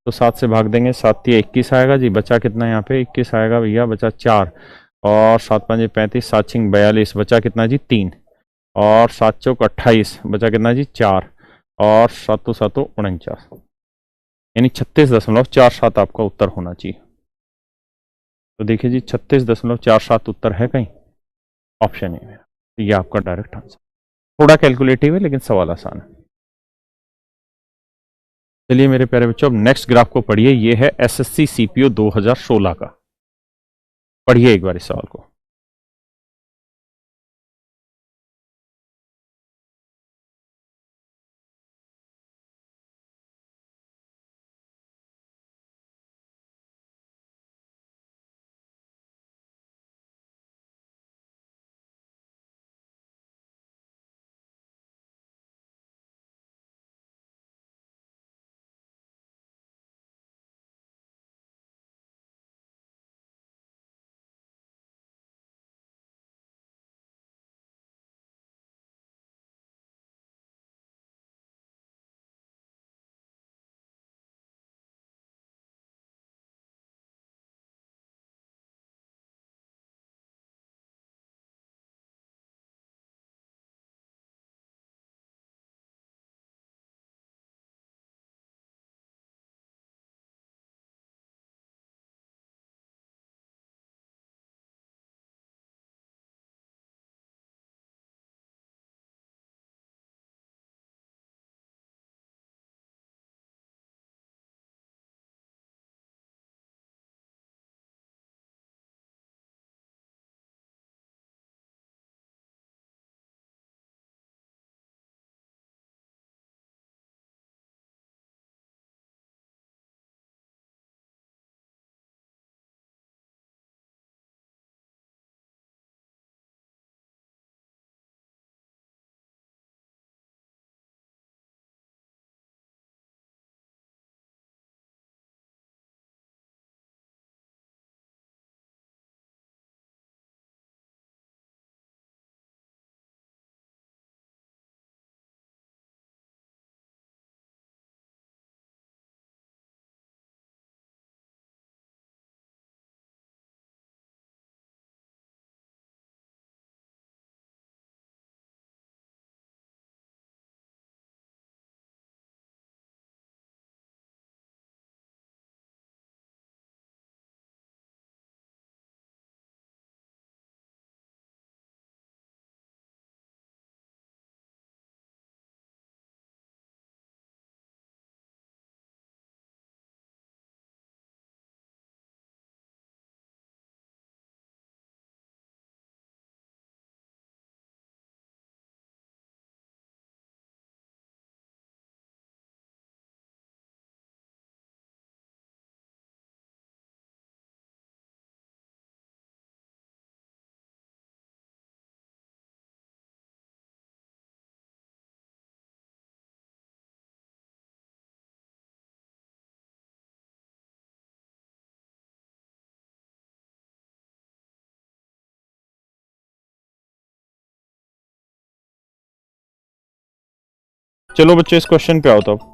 तो 7 से भाग देंगे, 7 या 21 आएगा जी। बचा कितना यहाँ पे? 21 आएगा भैया। बचा 4 और 7 5 35, 7 6 42। बचा कितना जी? 3 और 7 चौक 28। बचा कितना जी? 4 और 7 7 49। यानी 36.47 आपका उत्तर होना चाहिए। तो देखिए जी 36.47 उत्तर है कहीं? ऑप्शन ए में। तो ये आपका डायरेक्ट आंसर। थोड़ा कैलकुलेटिव है लेकिन सवाल आसान है। चलिए मेरे प्यारे बच्चों, अब नेक्स्ट ग्राफ को पढ़िए। ये है एसएससी सीपीओ 2016 का। पढ़िए एक बार इस सवाल को। चलो बच्चों इस क्वेश्चन पे आओ तो अब।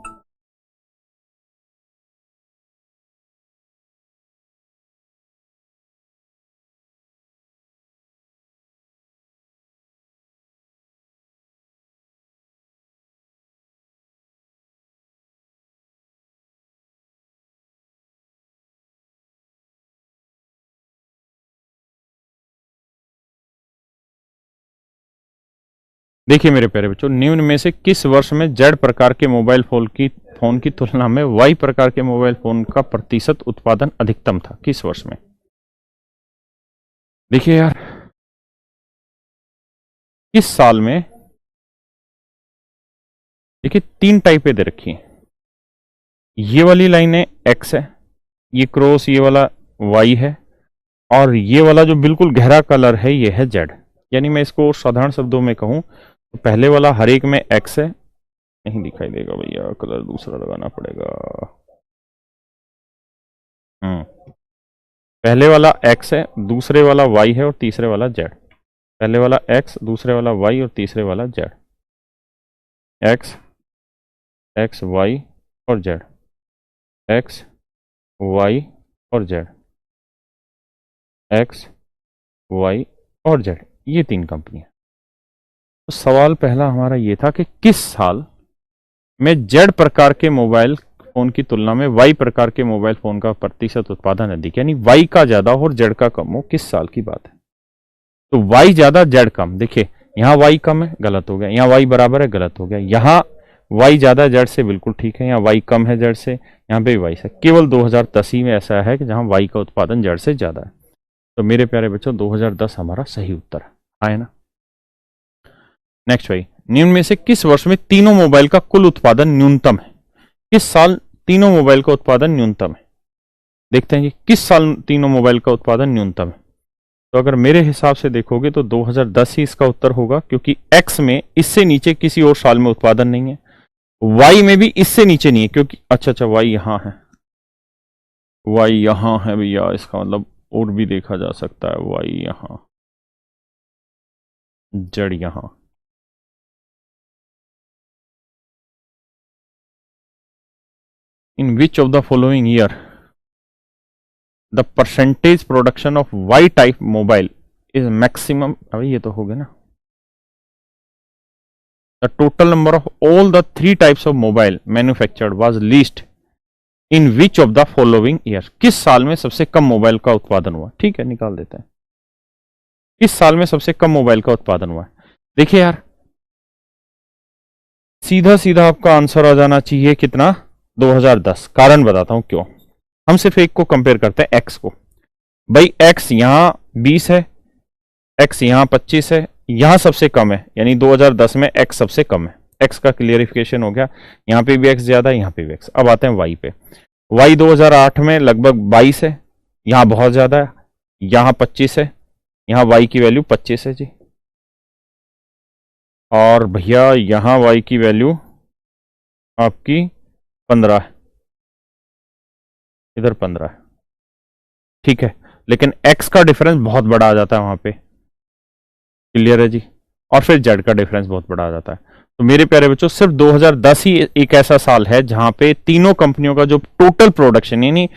देखिए मेरे प्यारे बच्चों, निम्न में से किस वर्ष में जेड प्रकार के मोबाइल फोन की तुलना में वाई प्रकार के मोबाइल फोन का प्रतिशत उत्पादन अधिकतम था? किस वर्ष में? देखिए यार, किस साल में, देखिए तीन टाइपें दे रखी हैं। ये वाली लाइनें एक्स है, ये क्रॉस ये वाला वाई है, और ये वाला जो बिल्कुल गहरा कलर है ये है जेड। यानी मैं इसको साधारण शब्दों में कहूं तो पहले वाला हर एक में एक्स है, नहीं दिखाई देगा भैया, कलर दूसरा लगाना पड़ेगा। पहले वाला एक्स है, दूसरे वाला वाई है और तीसरे वाला जेड। पहले वाला एक्स, दूसरे वाला वाई और तीसरे वाला जेड। एक्स, एक्स वाई और जेड, एक्स वाई और जेड, एक्स वाई और जेड, ये तीन कंपनियां। तो सवाल पहला हमारा ये था कि किस साल में जेड प्रकार के मोबाइल फोन की तुलना में वाई प्रकार के मोबाइल फोन का प्रतिशत उत्पादन अधिक, यानी वाई का ज्यादा हो और जेड का कम हो, किस साल की बात है? तो वाई ज्यादा जेड कम। देखिए यहां वाई कम है, गलत हो गया। यहां वाई बराबर है, गलत हो गया। यहां वाई ज्यादा जेड से, बिल्कुल ठीक है। यहाँ वाई कम है जेड से, यहाँ पे वाई से। केवल 2010 ही में ऐसा है कि जहां वाई का उत्पादन जेड से ज्यादा है। तो मेरे प्यारे बच्चों 2010 हमारा सही उत्तर है ना। नेक्स्ट भाई, निम्न में से किस वर्ष में तीनों मोबाइल का कुल उत्पादन न्यूनतम है? किस साल तीनों मोबाइल का उत्पादन न्यूनतम है? देखते हैं जी, किस साल तीनों मोबाइल का उत्पादन न्यूनतम है? तो अगर मेरे हिसाब से देखोगे तो 2010 ही इसका उत्तर होगा, क्योंकि एक्स में इससे नीचे किसी और साल में उत्पादन नहीं है, वाई में भी इससे नीचे नहीं है, क्योंकि अच्छा वाई यहां है, वाई यहां है भैया, इसका मतलब और भी देखा जा सकता है, वाई यहां, जेड यहां। In which of the following year the percentage production of Y type mobile is maximum? अभी ये तो हो गया ना। The total number of all the three types of mobile manufactured was least in which of the following year? किस साल में सबसे कम मोबाइल का उत्पादन हुआ? ठीक है, निकाल देते हैं। किस साल में सबसे कम मोबाइल का उत्पादन हुआ है? देखिए यार, सीधा सीधा आपका आंसर आ जाना चाहिए कितना, 2010। कारण बताता हूं क्यों। हम सिर्फ एक को कंपेयर करते हैं, एक्स को। भाई एक्स यहां 20 है, एक्स यहां 25 है, यहां सबसे कम है, यानी 2010 में एक्स सबसे कम है। एक्स का क्लियरिफिकेशन हो गया। यहां पे भी एक्स ज्यादा है, यहां पे भी एक्स। अब आते हैं वाई पे। वाई 2008 में लगभग 22 है, यहां बहुत ज्यादा है, यहां 25 है, यहां वाई की वैल्यू 25 है जी। और भैया यहां वाई की वैल्यू आपकी 15 है, इधर 15 है, ठीक है। लेकिन एक्स का डिफरेंस बहुत बड़ा आ जाता है वहां पे, क्लियर है जी। और फिर जेड का डिफरेंस बहुत बड़ा आ जाता है। तो मेरे प्यारे बच्चों सिर्फ 2010 ही एक ऐसा साल है जहां पे तीनों कंपनियों का जो टोटल प्रोडक्शन, यानी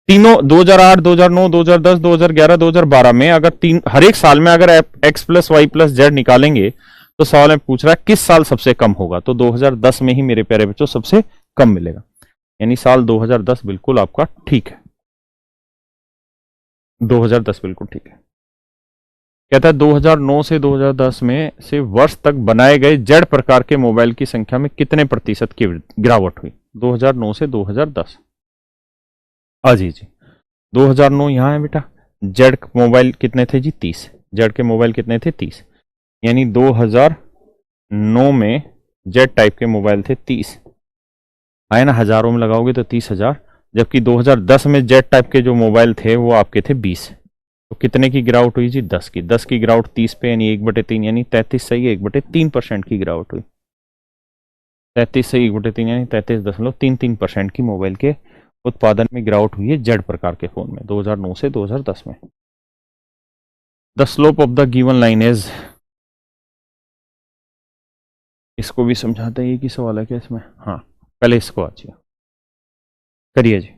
तीनों 2008, 2009, 2010, 2011, 2012 में अगर तीन हर एक साल में अगर X plus Y plus Z निकालेंगे तो सवाल में पूछ रहा है किस साल सबसे कम होगा, तो 2010 में ही मेरे प्यारे बच्चों सबसे कम मिलेगा, यानी साल 2010 बिल्कुल आपका ठीक है। 2010 बिल्कुल ठीक है। कहता है 2009 से 2010 में से वर्ष तक बनाए गए जेड प्रकार के मोबाइल की संख्या में कितने प्रतिशत की गिरावट हुई? 2009 से 2010। जी जी, 2009 यहां है बेटा। जेड मोबाइल कितने थे जी? 30। जेड के मोबाइल कितने थे? 30। यानी 2009 में जेड टाइप के मोबाइल थे 30, आए ना, हजारों में लगाओगे तो 30,000। जबकि 2010 में जेड टाइप के जो मोबाइल थे वो आपके थे 20। तो कितने की गिरावट हुई जी? 10 की। 10 की गिरावट 30 पे, यानी 1/3, यानी 33 सही है, 1/3% की गिरावट हुई। 33 से 1/3 यानी 33.33% की मोबाइल के उत्पादन में गिरावट हुई है जेड प्रकार के फोन में 2009 से 2010 में। The slope of the given line is, इसको भी समझाते हैं, ये की सवाल है क्या इसमें? हाँ, पहले इसको आइए, करिए जी।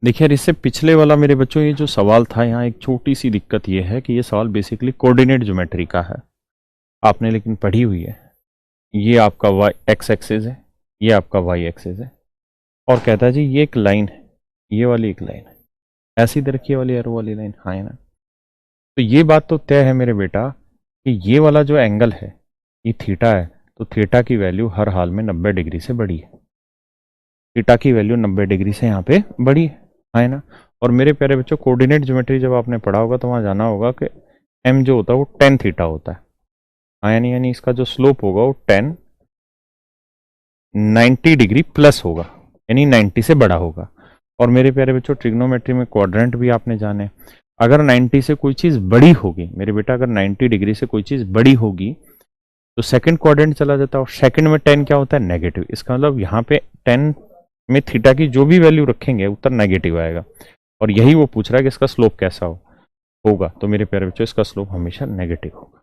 देखिए, इससे पिछले वाला मेरे बच्चों ये जो सवाल था, यहाँ एक छोटी सी दिक्कत ये है कि ये सवाल बेसिकली कोऑर्डिनेट ज्योमेट्री का है, आपने लेकिन पढ़ी हुई है। ये आपका वाई एक्स एक्सिस है, ये आपका वाई एक्सिस है, और कहता है जी ये एक लाइन है, ये वाली एक लाइन है, ऐसी इधर की वाली एरो वाली लाइन, हाँ है ना। तो ये बात तो तय है मेरे बेटा कि ये वाला जो एंगल है ये थीटा है, तो थीटा की वैल्यू हर हाल में 90 डिग्री से बड़ी है। थीटा की वैल्यू 90 डिग्री से यहाँ पे बड़ी है ना। और मेरे प्यारे बच्चों, कोऑर्डिनेट ज्योमेट्री जब आपने पढ़ा होगा तो वहाँ जाना होगा कि एम जो होता है वो टेन थीटा होता है, हाँ, यानी इसका जो स्लोप होगा वो 90 डिग्री प्लस होगा, यानी 90 से बड़ा होगा। और मेरे प्यारे बच्चों, ट्रिग्नोमेट्री में क्वाड्रेंट भी आपने जाने, अगर 90 से कोई चीज बड़ी होगी मेरे बेटा, अगर 90 डिग्री से कोई चीज बड़ी होगी तो सेकंड क्वाड्रेंट चला जाता है, और सेकंड में 10 क्या होता है? नेगेटिव। इसका मतलब यहाँ पे 10 में थीटा की जो भी वैल्यू रखेंगे उत्तर नेगेटिव आएगा, और यही वो पूछ रहा है कि इसका स्लोप कैसा होगा। तो मेरे प्यारे बच्चों, इसका स्लोप हमेशा नेगेटिव होगा।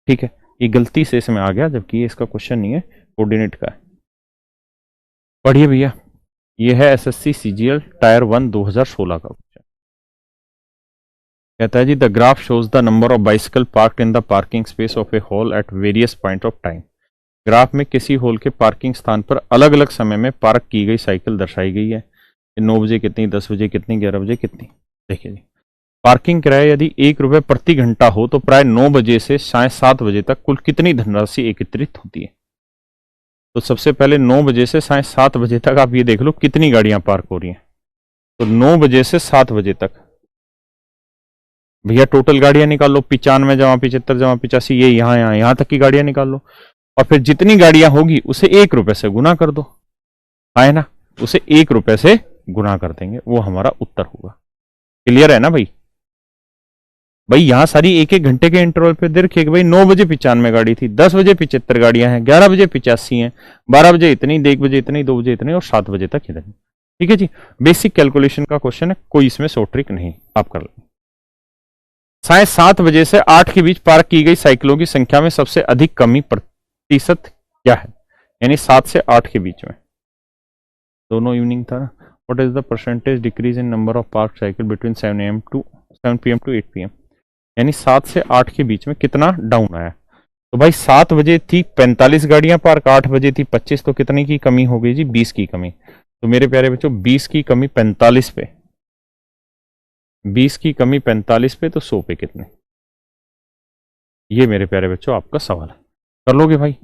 ठीक है, ये गलती से इसमें आ गया, जबकि ये इसका क्वेश्चन नहीं है, कोऑर्डिनेट का है। पढ़िए भैया, ये है एसएससी सीजीएल टायर 1 2016 का क्वेश्चन। कहता है जी, the graph shows the number of bicycle parked in the parking space of a hall at various point of time. Graph में किसी हॉल के पार्किंग स्थान पर अलग अलग समय में पार्क की गई साइकिल दर्शाई गई है। 9 बजे कितनी, 10 बजे कितनी, 11 बजे कितनी। देखिए जी, पार्किंग किराया यदि 1 रुपये प्रति घंटा हो तो प्राय 9 बजे से साय 7 बजे तक कुल कितनी धनराशि एकत्रित होती है। तो सबसे पहले 9 बजे से साय 7 बजे तक आप ये देख लो कितनी गाड़ियां पार्क हो रही हैं। तो 9 बजे से 7 बजे तक भैया टोटल गाड़ियां निकाल लो, 95 जमा 75 जमा 85, ये यहाँ तक की गाड़ियां निकाल लो, और फिर जितनी गाड़ियां होगी उसे 1 रुपए से गुना कर दो, है ना। उसे 1 रुपए से गुना कर देंगे, वो हमारा उत्तर होगा। क्लियर है ना भाई? भाई यहां सारी 1-1 घंटे के इंटरवल पे दे रखिए कि भाई 9 बजे 95 गाड़ी थी, 10 बजे 75 गाड़ियां हैं, 11 बजे 85 हैं, 12 बजे इतनी, 1 बजे इतनी, 2 बजे इतनी, और 7 बजे तक इतनी। ठीक है जी, बेसिक कैलकुलेशन का क्वेश्चन है, कोई इसमें शो ट्रिक नहीं, आप कर लें। साय 7 बजे से 8 के बीच पार्क की गई साइकिलों की संख्या में सबसे अधिक कमी प्रतिशत क्या है, यानी 7 से 8 के बीच में, दोनों इवनिंग था ना। What is the percentage decrease in number of park cycle between 7 PM to 8 PM, यानी 7 से 8 के बीच में कितना डाउन आया। तो भाई 7 बजे थी 45 गाड़ियां पार्क, 8 बजे थी 25, तो कितने की कमी हो गई जी? 20 की कमी। तो मेरे प्यारे बच्चों, 20 की कमी 45 पे, 20 की कमी 45 पे, तो 100 पे कितने? ये मेरे प्यारे बच्चों आपका सवाल है, कर लोगे भाई?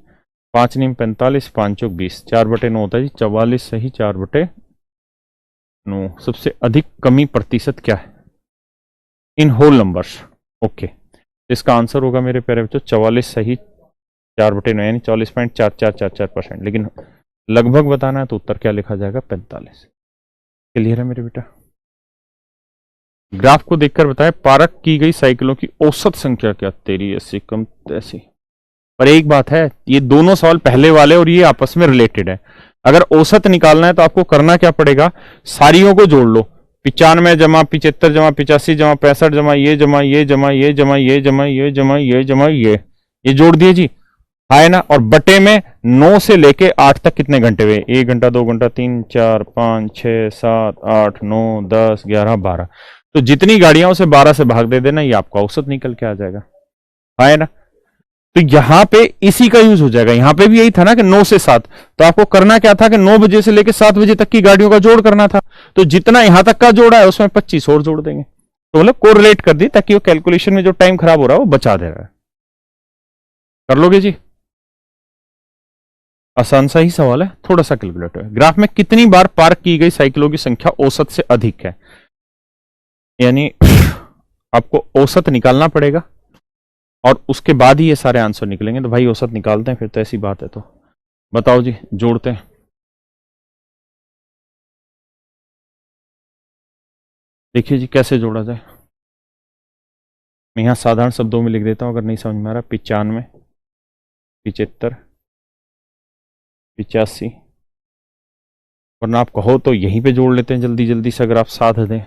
5 नीम 45, 5 चौक 20, 4/9 होता है जी 44, सही 4/9। सबसे अधिक कमी प्रतिशत क्या है इन होल नंबर्स? ओके, इसका आंसर होगा मेरे प्यारे बच्चों 44 सही 4/9, यानी 44.4444%। लेकिन लगभग बताना है तो उत्तर क्या लिखा जाएगा? 45। क्लियर है मेरे बेटा? ग्राफ को देखकर बताएं पार्क की गई साइकिलों की औसत संख्या क्या? तेरी ऐसी कम तैसी। पर एक बात है, ये दोनों सवाल पहले वाले और ये आपस में रिलेटेड है। अगर औसत निकालना है तो आपको करना क्या पड़ेगा? सारियों को जोड़ लो, 95 जमा 75 जमा 85 जमा 65 जमा ये जमा ये जमा ये जमा ये जमा ये जमा ये जमा ये जोड़ दिए जी, है ना। और बटे में 9 से लेके 8 तक कितने घंटे हुए? 1 घंटा, 2 घंटा, 3 4 5 6 7 8 9 10 11 12। तो जितनी गाड़ियां उसे 12 से भाग दे देना, ये आपका औसत निकल के आ जाएगा, है ना। तो यहां पे इसी का यूज हो जाएगा। यहां पे भी यही था ना कि 9 से 7, तो आपको करना क्या था कि 9 बजे से लेकर 7 बजे तक की गाड़ियों का जोड़ करना था। तो जितना यहां तक का जोड़ा है उसमें 25 और जोड़ देंगे, तो मतलब कोरिलेट कर दी, ताकि वो कैलकुलेशन में जो टाइम खराब हो रहा है वो बचा दे रहा है। कर लोगे जी? आसान सा ही सवाल है, थोड़ा सा कैलकुलेटर है। ग्राफ में कितनी बार पार्क की गई साइकिलों की संख्या औसत से अधिक है, यानी आपको औसत निकालना पड़ेगा और उसके बाद ही ये सारे आंसर निकलेंगे। तो भाई औसत निकालते हैं फिर, तो ऐसी बात है। तो बताओ जी, जोड़ते हैं। देखिए जी कैसे जोड़ा जाए। मैं यहाँ साधारण शब्दों में लिख देता हूँ अगर नहीं समझ में आ रहा। 95, 75, 85, वरना आप कहो तो यहीं पे जोड़ लेते हैं जल्दी जल्दी से, अगर आप साथ दें।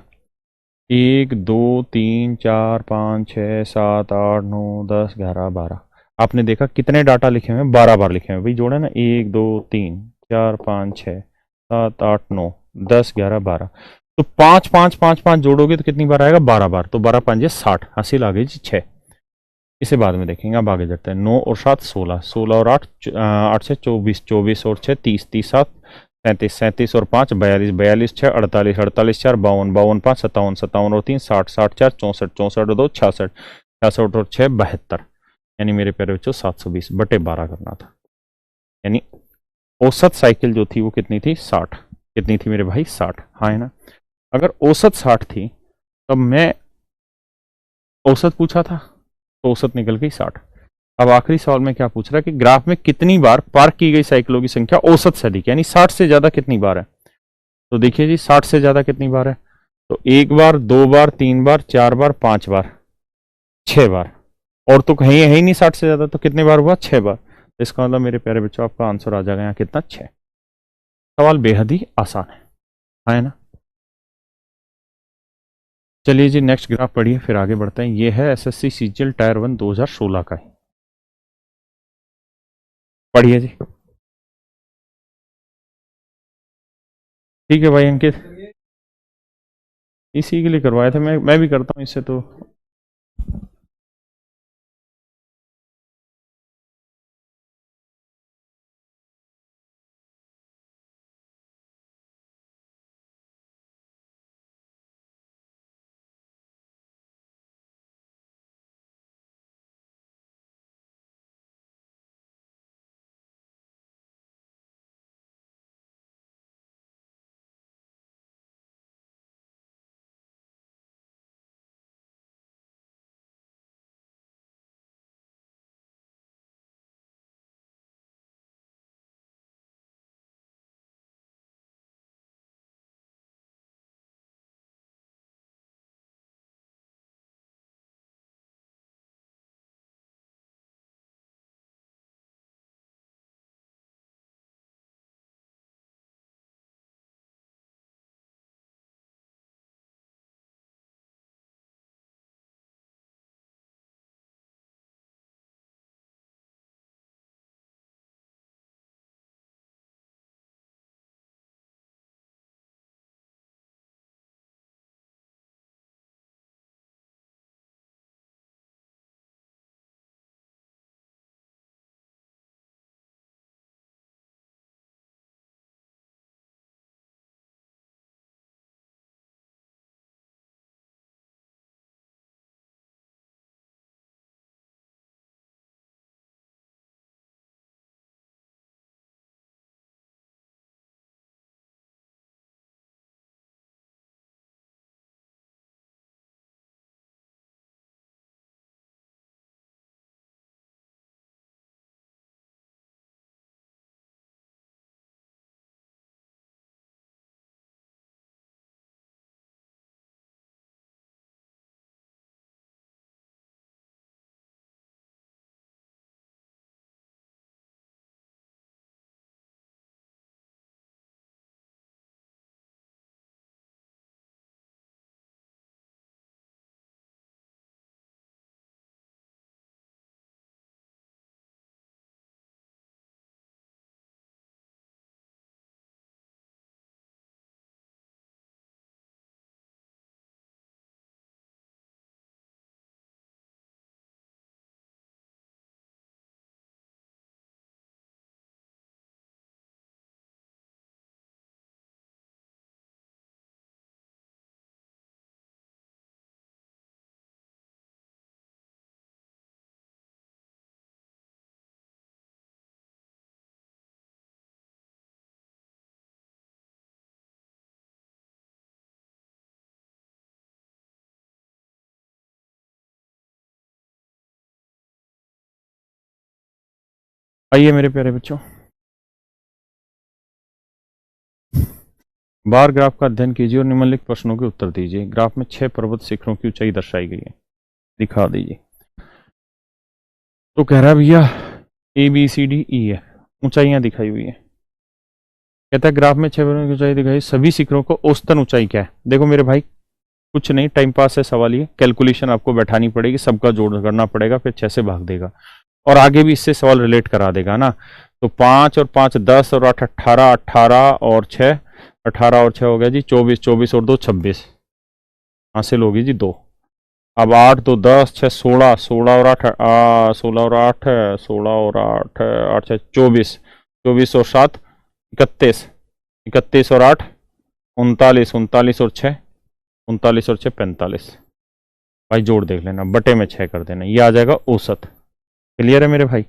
1 2 3 4 5 6 7 8 9 10 11 12। आपने देखा कितने डाटा लिखे हुए हैं, 12 बार लिखे हुए हैं भाई। जोड़े ना, 1 2 3 4 5 6 7 8 9 10 11 12। तो 5 5 5 5 जोड़ोगे तो कितनी बार आएगा, 12 बार। तो 12 5 60, हासिल आ गई जी 6। इसे बाद में देखेंगे, अब आगे चलते हैं। 9 और 7 16, 16 और 8 8 से 24, 24 और 6 30, 30 7 37, 37 और 5 42, 42 6 48, 48 4 52, 52 5 57, 57 और 3 60, 60 4 64, 64 और 2 66, 66 और 6 72। यानी मेरे प्यारे बच्चों 720 बटे 12 करना था। यानी औसत साइकिल जो थी वो कितनी थी, 60। कितनी थी मेरे भाई, 60। हाँ है ना। अगर औसत 60 थी तब मैं औसत पूछा था, तो औसत निकल गई 60। अब आखिरी सवाल में क्या पूछ रहा है कि ग्राफ में कितनी बार पार्क की गई साइकिलों की संख्या औसत से अधिक, यानी 60 से ज्यादा कितनी बार है। तो देखिए जी 60 से ज्यादा कितनी बार है। तो 1 बार, 2 बार, 3 बार, 4 बार, 5 बार, 6 बार। और तो कहीं है ही नहीं 60 से ज्यादा, तो कितने बार हुआ, 6 बार। तो इसका मतलब मेरे प्यारे बच्चों आपका आंसर आ जाएगा यहाँ कितना, 6। सवाल बेहद ही आसान है ना। चलिए जी नेक्स्ट ग्राफ पढ़िए, फिर आगे बढ़ते हैं। ये है एसएससी सीजीएल टायर 1 2016 का ही। पढ़िए जी। ठीक है भाई अंकित, इसी के लिए करवाए थे। मैं भी करता हूँ इससे तो। आइए मेरे प्यारे बच्चों, बार ग्राफ का अध्ययन कीजिए और निम्नलिखित प्रश्नों के उत्तर दीजिए। ग्राफ में 6 पर्वत शिखरों की ऊंचाई दर्शाई गई है, दिखा दीजिए। तो कह रहा है भैया ABCDE है, ऊंचाइयां दिखाई हुई है। कहता है ग्राफ में 6 पर्वतों की ऊंचाई दिखाई, सभी शिखरों को औसतन ऊंचाई क्या है। देखो मेरे भाई, कुछ नहीं, टाइम पास है सवाल, ये कैलकुलेशन आपको बैठानी पड़ेगी, सबका जोड़ करना पड़ेगा, फिर 6 से भाग देगा और आगे भी इससे सवाल रिलेट करा देगा ना। तो 5 और 5 10 और 8 18, 18 और 6 18 और 6 हो गया जी 24, 24 और 2 26, हासिल होगी जी 2। अब 8 2 10 6 16, 16 और 8 16 और 8 16 और 8 8 6 24, 24 और 7 31, 31 और 8 39, 39 और 6 39 और 6 45। भाई जोड़ देख लेना, बटे में 6 कर देना, ये आ जाएगा औसत। क्लियर है मेरे भाई।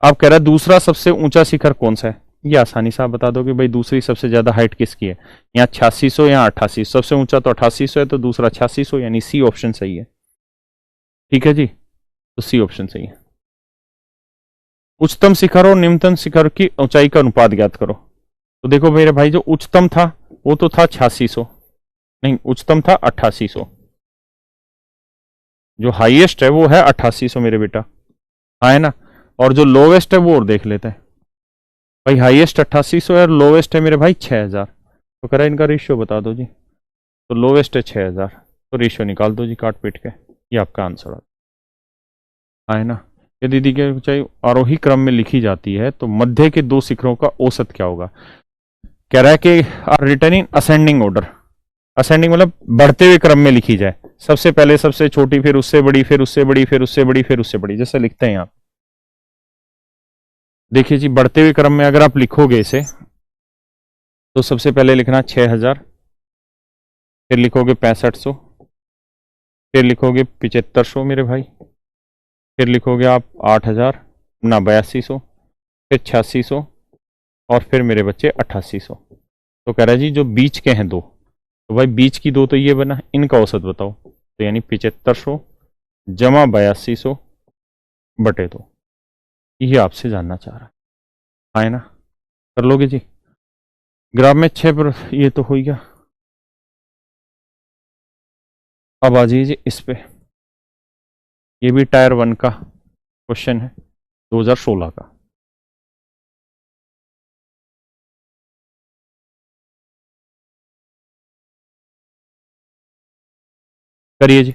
अब कह रहा है दूसरा सबसे ऊंचा शिखर कौन सा है। ये आसानी से आप बता दो कि भाई दूसरी सबसे ज्यादा हाइट किसकी है। यहाँ 8600, यहाँ 8800, सबसे ऊंचा तो 8800 है, तो दूसरा 8600, यानी सी ऑप्शन सही है। ठीक है जी, तो सी ऑप्शन सही है। उच्चतम शिखर और निम्नतम शिखर की ऊंचाई का अनुपात ज्ञात करो। तो देखो मेरे भाई, जो उच्चतम था वो तो था 8600, नहीं उच्चतम था 8800, जो हाईएस्ट है वो है 8800 मेरे बेटा, हाँ है ना। और जो लोवेस्ट है वो और देख लेते हैं। भाई हाईएस्ट 8800 है और लोवेस्ट है मेरे भाई 6000, तो कह रहा है इनका रेशियो बता दो जी। तो लोवेस्ट है 6000, तो रेशियो निकाल दो जी काट पीट के, ये आपका आंसर है ना। यदि दीदी की ऊंचाई आरोही क्रम में लिखी जाती है तो मध्य के 2 शिखरों का औसत क्या होगा। कह रहा है कि are written in ascending order. Ascending मतलब बढ़ते हुए क्रम में लिखी जाए, सबसे पहले सबसे छोटी, फिर उससे बड़ी, फिर उससे बड़ी, फिर उससे बड़ी, फिर उससे बड़ी, जैसे लिखते हैं आप। देखिए जी, बढ़ते हुए क्रम में अगर आप लिखोगे इसे, तो सबसे पहले लिखना 6000, फिर लिखोगे 6500, फिर लिखोगे 7500 मेरे भाई, फिर लिखोगे आप 8000 ना 8200, फिर 8600 और फिर मेरे बच्चे 8800। तो कह रहा है जी जो बीच के हैं दो, तो भाई बीच की दो तो ये बना, इनका औसत बताओ। तो यानी 7500 जमा 8200 बटे 2, ये आपसे जानना चाह रहा है, हाँ है ना। कर लोगे जी। ग्राफ में 6 पर ये तो हो ही गया। अब आ जाइए जी इस पे, ये भी टायर 1 का क्वेश्चन है 2016 का। करिए जी।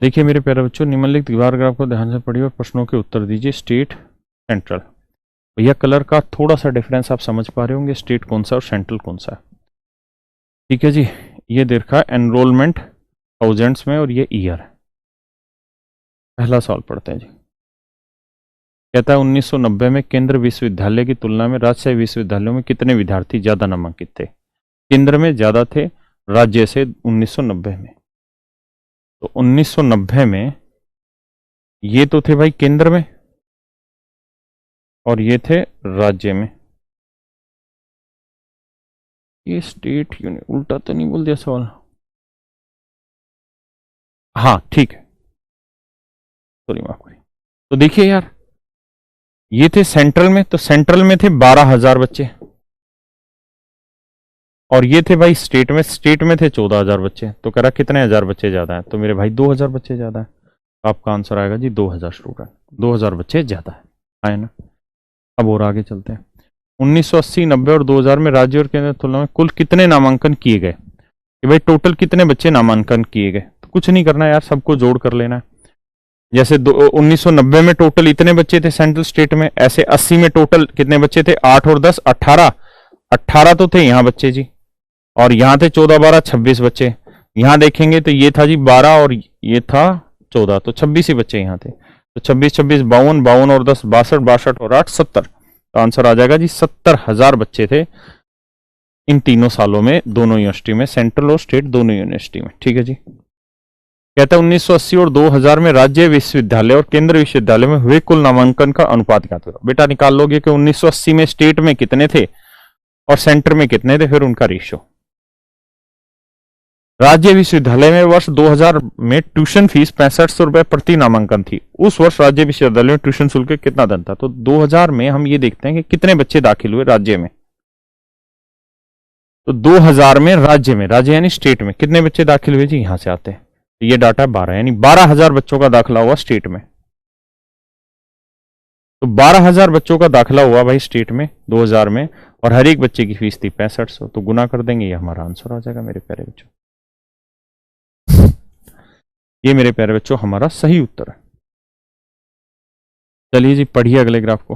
देखिए मेरे प्यारे बच्चों, निम्नलिखित बार ग्राफ को ध्यान से पढ़िए और प्रश्नों के उत्तर दीजिए। स्टेट, सेंट्रल, भैया कलर का थोड़ा सा डिफरेंस आप समझ पा रहे होंगे, स्टेट कौन सा और सेंट्रल कौन सा है। ठीक है जी, ये देखा एनरोलमेंट थाउजेंड्स में और ये ईयर है। पहला सवाल पढ़ते हैं जी। कहता है 1990 में केंद्र विश्वविद्यालय की तुलना में राजशाही विश्वविद्यालयों में कितने विद्यार्थी ज्यादा नामांकित थे। केंद्र में ज्यादा थे राज्य से 1990 में। तो 1990 में ये तो थे भाई केंद्र में और ये थे राज्य में। ये स्टेट यूनिट, उल्टा तो नहीं बोल दिया सवाल? हाँ ठीक है, सॉरी माफ करिए। तो देखिए यार, ये थे सेंट्रल में, तो सेंट्रल में थे 12,000 बच्चे और ये थे भाई स्टेट में थे 14,000 बच्चे। तो कह रहा कितने हजार बच्चे ज्यादा है, तो मेरे भाई 2,000 बच्चे ज्यादा है। तो आपका आंसर आएगा जी 2,000 स्टूडेंट, 2,000 बच्चे ज्यादा है ना। अब और आगे चलते हैं। 1980, 90 और 2000 में राज्य और केंद्र तुलना में कुल कितने नामांकन किए गए। कि भाई टोटल कितने बच्चे नामांकन किए गए। तो कुछ नहीं करना यार, सबको जोड़ कर लेना है। जैसे 1990 में टोटल इतने बच्चे थे सेंट्रल स्टेट में, ऐसे 80 में टोटल कितने बच्चे थे, 8 और 10 18, 18 तो थे यहाँ बच्चे जी, और यहाँ थे 14 12 26 बच्चे। यहाँ देखेंगे तो ये था जी 12 और ये था 14, तो 26 ही बच्चे यहाँ थे। तो 26 26 52, 52 और 10 62, 62 और 8 70। तो आंसर आ जाएगा जी 70,000 बच्चे थे इन तीनों सालों में, दोनों यूनिवर्सिटी में, सेंट्रल और स्टेट दोनों यूनिवर्सिटी में। ठीक है जी। कहता है 1980 और 2000 में राज्य विश्वविद्यालय और केंद्र विश्वविद्यालय में हुए कुल नामांकन का अनुपात क्या था। बेटा निकाल लोगे कि 1980 में स्टेट में कितने थे और सेंटर में कितने थे, फिर उनका रेशियो। राज्य विश्वविद्यालय में वर्ष 2000 में ट्यूशन फीस 6500 रुपए प्रति नामांकन थी। उस वर्ष राज्य विश्वविद्यालय में ट्यूशन शुल्क कितना धन था। तो 2000 में हम ये देखते हैं कि कितने बच्चे दाखिल हुए राज्य में। तो 2000 में राज्य यानी स्टेट में कितने बच्चे दाखिल हुए जी, यहां से आते हैं। तो ये डाटा 12, यानी 12,000 बच्चों का दाखिला हुआ स्टेट में। तो 12,000 बच्चों का दाखिला हुआ भाई स्टेट में 2000 में, और हर एक बच्चे की फीस थी 6500। तो गुना कर देंगे, ये हमारा आंसर आ जाएगा मेरे प्यारे बच्चों। ये मेरे प्यारे बच्चों हमारा सही उत्तर है। चलिए जी पढ़िए अगले ग्राफ को।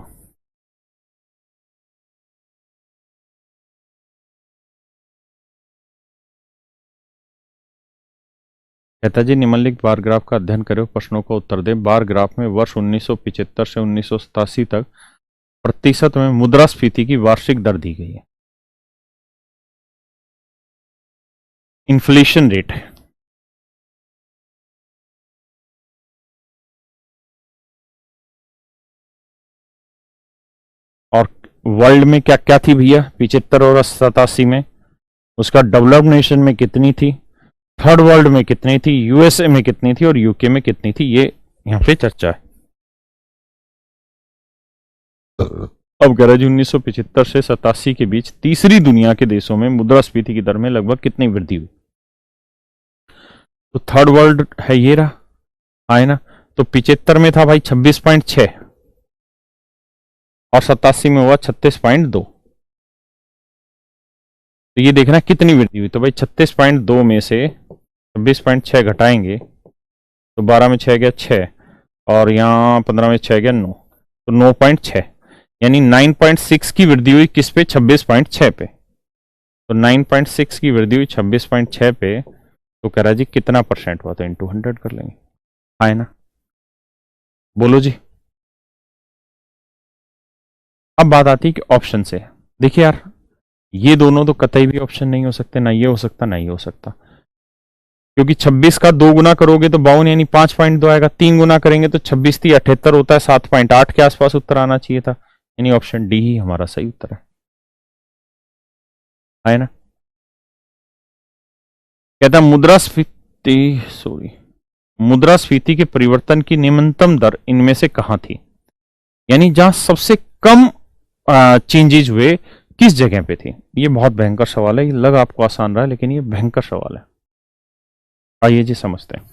कहता जी निम्नलिखित बार ग्राफ का अध्ययन करें, प्रश्नों का उत्तर दें। बार ग्राफ में वर्ष 1975 से 1987 तक प्रतिशत में मुद्रास्फीति की वार्षिक दर दी गई है। इन्फ्लेशन रेट है। और वर्ल्ड में क्या क्या थी भैया 75 और 87 में, उसका डेवलप्ड नेशन में कितनी थी, थर्ड वर्ल्ड में कितनी थी, यूएसए में कितनी थी और यूके में कितनी थी, ये यहां पे चर्चा है। अब कह रहा जी 1975 से 87 के बीच तीसरी दुनिया के देशों में मुद्रास्फीति की दर में लगभग कितनी वृद्धि हुई। तो थर्ड वर्ल्ड है ये रहा, है ना। तो 75 में था भाई 26.6 और 87 में हुआ 36.2। तो ये देखना कितनी वृद्धि हुई। तो भाई 36.2 में से 26.6 घटाएंगे तो 12 में 6 गया 6 और यहाँ 15 में 6 गया 9, तो 9.6, यानी 9.6 की वृद्धि हुई किस पे, 26.6 पे। तो 9.6 की वृद्धि हुई 26.6 पे। तो कह रहा जी कितना परसेंट हुआ, तो इंटू 100 कर लेंगे, है ना। बोलो जी। अब बात आती है कि ऑप्शन से। देखिए यार, ये दोनों तो कतई भी ऑप्शन नहीं हो सकते, ना ये हो सकता ना ये हो सकता, क्योंकि 26 का 2 गुना करोगे तो 52 यानी 5.2 आएगा, 3 गुना करेंगे तो 26 थी 78 होता है, 7.8 के आसपास उत्तर आना चाहिए था, यानी ऑप्शन डी ही हमारा सही उत्तर है ना। कहता मुद्रास्फीति के परिवर्तन की निम्नतम दर इनमें से कहां थी, यानी जहां सबसे कम चेंजेज हुए किस जगह पे थी। ये बहुत भयंकर सवाल है, ये लग आपको आसान रहा है लेकिन ये भयंकर सवाल है। आइए जी समझते हैं।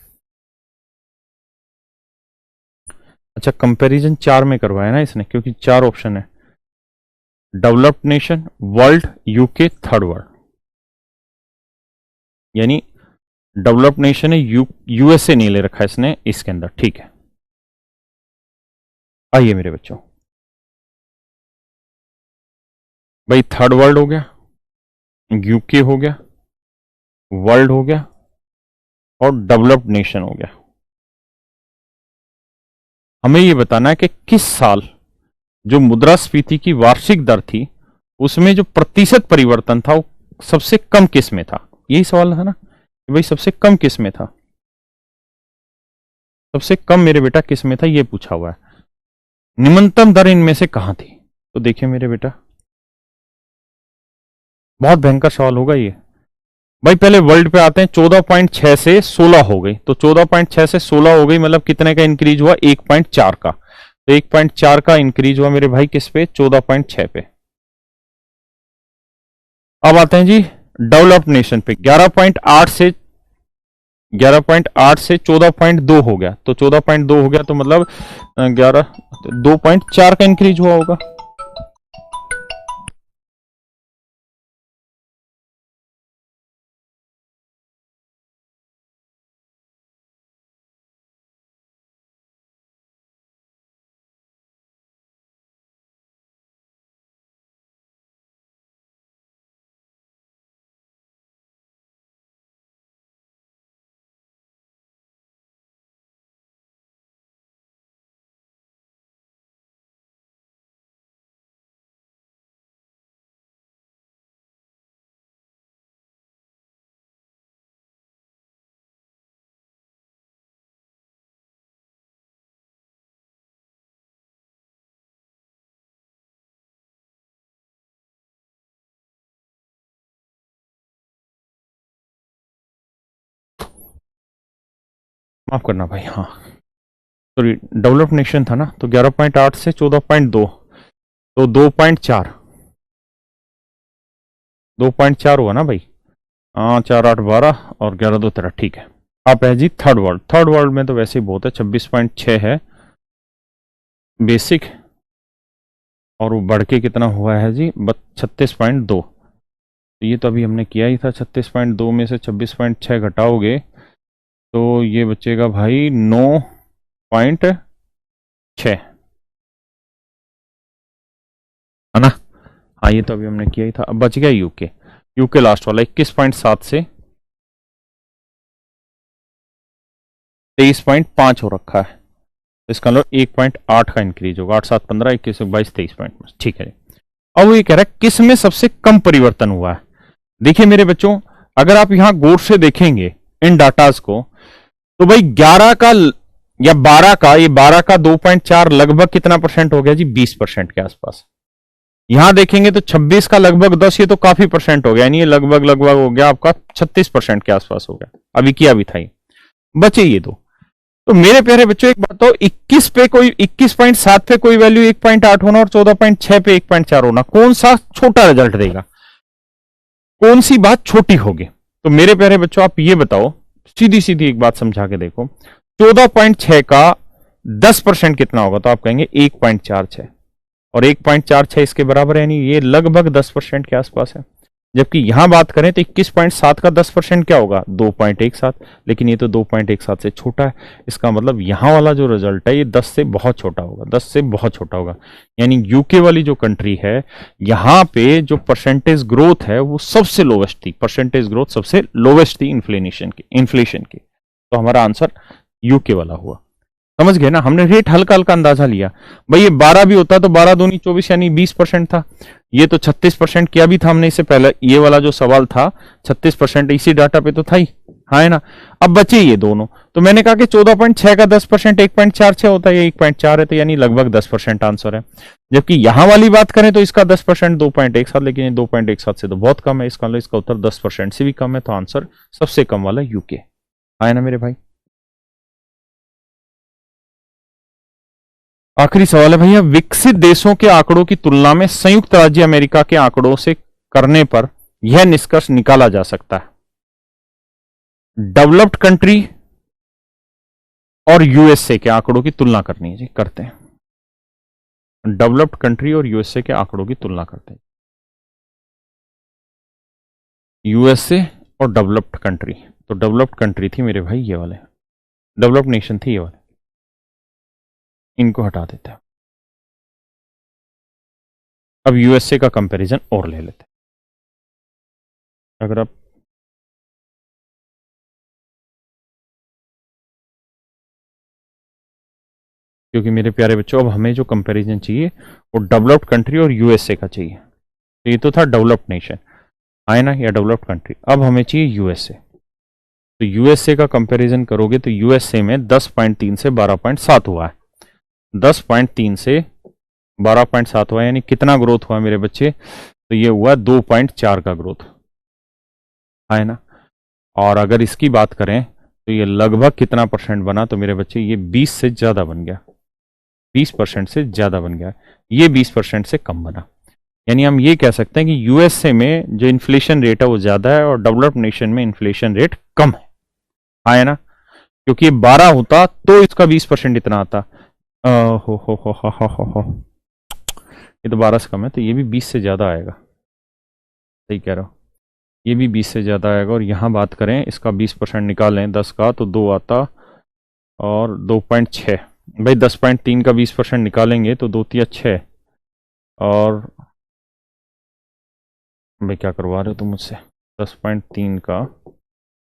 अच्छा, कंपैरिजन 4 में करवाया ना इसने, क्योंकि 4 ऑप्शन है, developed nation, world, UK, third world. यानी डेवलप्ड नेशन है, यूएसए नहीं ले रखा है इसने इसके अंदर, ठीक है। आइए मेरे बच्चों, भाई थर्ड वर्ल्ड हो गया, यूके हो गया, वर्ल्ड हो गया और डेवलप्ड नेशन हो गया। हमें यह बताना है कि किस साल जो मुद्रास्फीति की वार्षिक दर थी उसमें जो प्रतिशत परिवर्तन था वो सबसे कम किस में था। यही सवाल था ना कि भाई सबसे कम किस में था, सबसे कम मेरे बेटा किस में था, ये पूछा हुआ है। निम्नतम दर इनमें से कहां थी? तो देखिए मेरे बेटा, बहुत भयंकर सवाल होगा ये। भाई पहले वर्ल्ड पे आते हैं, 14.6 से 16 हो गई, तो 14.6 से 16 हो गई, मतलब कितने का इंक्रीज हुआ? 1.4 का। तो 1.4 का इंक्रीज हुआ मेरे भाई किस पे? 14.6 पे। अब आते हैं जी डेवलप्ड नेशन पे, 11.8 से 14.2 हो गया, तो 14.2 हो गया, तो मतलब 2.4 का इंक्रीज हुआ होगा। माफ करना भाई, हाँ सॉरी, डेवलप्ड नेशन था ना, तो 11.8 से 14.2, तो 2.4, 2.4 हुआ ना भाई। हाँ, 4 8 12 और 11 2 13, ठीक है। अब है जी थर्ड वर्ल्ड। थर्ड वर्ल्ड में तो वैसे ही बहुत है, 26.6 है बेसिक, और वो बढ़ के कितना हुआ है जी? 36.2। तो ये तो अभी हमने किया ही था, 36.2 में से 26.6 घटाओगे तो ये बचेगा भाई 9.6, है ना? हाँ, ये तो अभी हमने किया ही था। अब बच गया यूके। यूके लास्ट वाला 21.7 से 23.5 हो रखा है, तो इसका मतलब 1.8 का इंक्रीज होगा। 8 7 15 21 22 23.5, ठीक है। अब वो ये कह रहा है किस में सबसे कम परिवर्तन हुआ है। देखिए मेरे बच्चों, अगर आप यहां गौर से देखेंगे इन डाटाज को, तो भाई 11 का या 12 का, ये 12 का 2.4 लगभग कितना परसेंट हो गया जी? 20% के आसपास। यहां देखेंगे तो 26 का लगभग 10, ये तो काफी परसेंट हो गया, यानी ये लगभग लगभग हो गया आपका 36% के आसपास हो गया। अभी किया भी था ये, बचे ये दो। तो मेरे प्यारे बच्चों एक बात तो, 21 पे कोई 21.7 पे कोई वैल्यू 1.8 होना और 14.6 पे 1.4 होना, कौन सा छोटा रिजल्ट देगा? कौन सी बात छोटी होगी? तो मेरे प्यारे बच्चों आप ये बताओ, सीधी सीधी एक बात समझा के देखो, 14.6 का 10% कितना होगा? तो आप कहेंगे 1.46, और 1.46 इसके बराबर है, यानी ये लगभग 10% के आसपास है। जबकि यहां बात करें तो 21.7 का 10% क्या होगा? 2.17, लेकिन ये तो 2.17 से छोटा है। इसका मतलब यहां वाला जो रिजल्ट है ये 10 से बहुत छोटा होगा, 10 से बहुत छोटा होगा। यानी यूके वाली जो कंट्री है, यहां पे जो परसेंटेज ग्रोथ है वो सबसे लोवेस्ट थी, परसेंटेज ग्रोथ सबसे लोवेस्ट थी इन्फ्लेशन की। तो हमारा आंसर यूके वाला हुआ। समझ गए ना? हमने रेट हल्का हल्का अंदाजा लिया। भाई ये 12 भी होता तो 12 दूनी 24, यानी 20% था। ये तो 36% किया भी था हमने इससे पहले। ये वाला जो सवाल था 36% इसी डाटा पे तो था ही, हाँ है ना? अब बचे ये दोनों, तो मैंने कहा कि 14.6 का 10% 1.46 होता है, ये 1.4 है, तो यानी लगभग 10% आंसर है। जबकि यहां वाली बात करें तो इसका 10% 2.17, लेकिन ये 2.17 से तो बहुत कम है, इसका उत्तर 10% से भी कम है, तो आंसर सबसे कम वाला यूके, हाँ है ना मेरे भाई? आखिरी सवाल है भैया, विकसित देशों के आंकड़ों की तुलना में संयुक्त राज्य अमेरिका के आंकड़ों से करने पर यह निष्कर्ष निकाला जा सकता है, डेवलप्ड कंट्री और यूएसए के आंकड़ों की तुलना करनी है जी, करते हैं। डेवलप्ड कंट्री और यूएसए के आंकड़ों की तुलना करते हैं। यूएसए और डेवलप्ड कंट्री, तो डेवलप्ड कंट्री थी मेरे भाई ये वाले, डेवलप्ड नेशन थी ये वाले, इनको हटा देते हैं। अब यूएसए का कंपैरिजन और ले लेते हैं। अगर आप क्योंकि मेरे प्यारे बच्चों अब हमें जो कंपैरिजन चाहिए वो डेवलप्ड कंट्री और यूएसए का चाहिए। तो ये तो था डेवलप्ड नेशन, आए ना, या डेवलप्ड कंट्री। अब हमें चाहिए यूएसए। तो यूएसए का कंपैरिजन करोगे तो यूएसए में 10.3 से 12.7 हुआ है। 10.3 से 12.7 हुआ, यानी कितना ग्रोथ हुआ मेरे बच्चे? तो ये हुआ 2.4 का ग्रोथ, है ना। और अगर इसकी बात करें तो ये लगभग कितना परसेंट बना? तो मेरे बच्चे ये 20 से ज्यादा बन गया, 20% से ज्यादा बन गया। ये 20% से कम बना। यानी हम ये कह सकते हैं कि यूएसए में जो इन्फ्लेशन रेट है वो ज्यादा है और डेवलप्ड नेशन में इन्फ्लेशन रेट कम है ना। क्योंकि 12 होता तो इसका 20% इतना आता। हो ये तो 12 से कम है, तो ये भी 20 से ज्यादा आएगा। सही कह रहा हूं, ये भी 20 से ज्यादा आएगा। और यहां बात करें इसका 20% निकालें 10 का तो 2 आता और 2.6। भाई 10.3 का 20% निकालेंगे तो 2 तिया 6। और भाई क्या करवा रहे हो तुम मुझसे? 10.3 का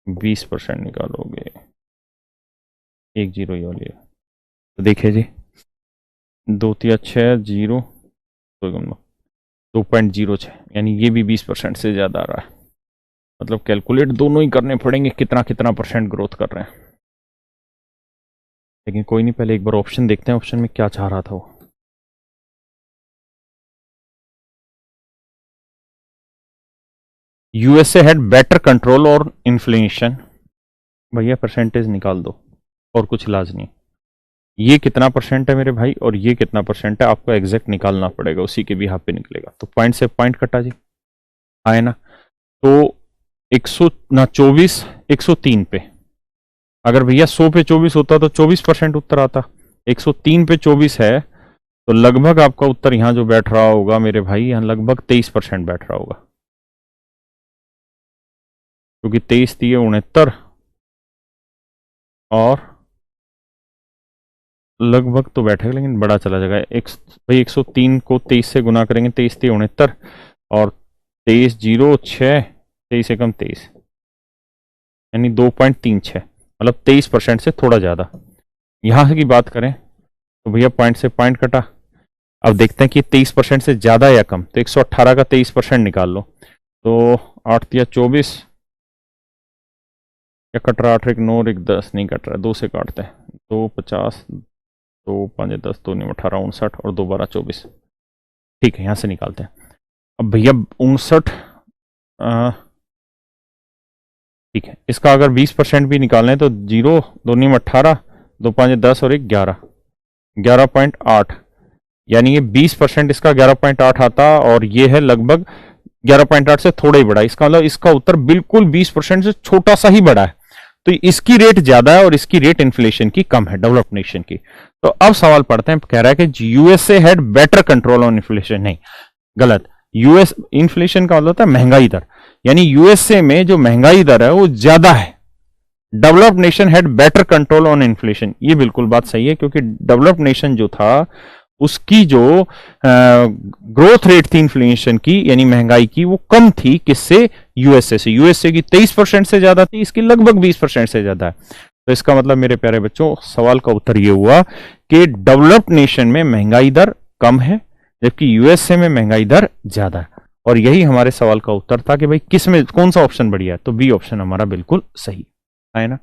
20% निकालोगे, 1 0 ये वाली है। तो देखिए जी 2 तिया 6 0 2.06, यानी ये भी 20% से ज्यादा आ रहा है। मतलब कैलकुलेट दोनों ही करने पड़ेंगे कितना कितना परसेंट ग्रोथ कर रहे हैं। लेकिन कोई नहीं, पहले एक बार ऑप्शन देखते हैं, ऑप्शन में क्या चाह रहा था वो। यूएसए हैड बेटर कंट्रोल और इन्फ्लेशन। भैया परसेंटेज निकाल दो और कुछ इलाज नहीं। ये कितना परसेंट है मेरे भाई और ये कितना परसेंट है, आपको एग्जैक्ट निकालना पड़ेगा, उसी के भी हाथ पे निकलेगा। तो पॉइंट से पॉइंट कटा जी, आए ना। तो 124 103 पे, अगर भैया 100 पे 24 होता तो 24% उत्तर आता। 103 पे 24 है तो लगभग आपका उत्तर यहां जो बैठ रहा होगा मेरे भाई, यहां लगभग 23% बैठ रहा होगा। क्योंकि 23 दिए 69 और लगभग तो बैठेगा, लेकिन बड़ा चला जाएगा। भाई 103 को 23 से गुना करेंगे, 23 दिए 69 और 23 0 6, 23 एकम 23, यानी 2.36, मतलब 23% से थोड़ा ज्यादा। यहां की बात करें तो भैया पॉइंट से पॉइंट कटा। अब देखते हैं कि 23% से ज्यादा या कम। तो 118 का 23% निकाल लो तो 8 या 24, या कट रहा 8 1 9 1 10, नहीं कट रहा, 2 से काटते हैं। 2 50, 2 5 10, 2 9 18 59 और 2 12 24। ठीक है, यहां से निकालते हैं। अब भैया 59, ठीक है, इसका अगर 20% भी निकालें तो 0 2 9 18, 2 5 10 और 1 11, 11.8, यानी ये 20% इसका 11.8 आता और ये है लगभग 11.8 से थोड़ा ही बड़ा। इसका मतलब इसका उत्तर बिल्कुल 20% से छोटा सा ही बड़ा है। तो इसकी रेट ज्यादा है और इसकी रेट इन्फ्लेशन की कम है, डेवलप्ड नेशन की। तो अब सवाल पढ़ते हैं, कह रहा है कि USA had better control on inflation. नहीं, गलत। यूएस इन्फ्लेशन का मतलब होता है महंगाई दर, यानी यूएसए में जो महंगाई दर है वो ज्यादा है। Developed nation had better control on inflation, ये बिल्कुल बात सही है, क्योंकि डेवलप्ड नेशन जो था उसकी जो ग्रोथ रेट थी इन्फ्लेशन की, यानी महंगाई की, वो कम थी। किससे? यूएसए से। यूएसए की 23% से ज्यादा थी, इसकी लगभग 20% से ज्यादा है। तो इसका मतलब मेरे प्यारे बच्चों, सवाल का उत्तर ये हुआ कि डेवलप्ड नेशन में महंगाई दर कम है जबकि यूएसए में महंगाई दर ज्यादा है। और यही हमारे सवाल का उत्तर था कि भाई किस में कौन सा ऑप्शन बढ़िया है। तो बी ऑप्शन हमारा बिल्कुल सही है ना।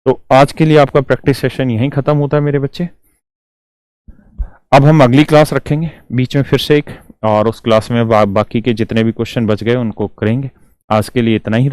तो आज के लिए आपका प्रैक्टिस सेशन यहीं खत्म होता है मेरे बच्चे। अब हम अगली क्लास रखेंगे बीच में फिर से एक, और उस क्लास में बाकी के जितने भी क्वेश्चन बच गए उनको करेंगे। आज के लिए इतना ही।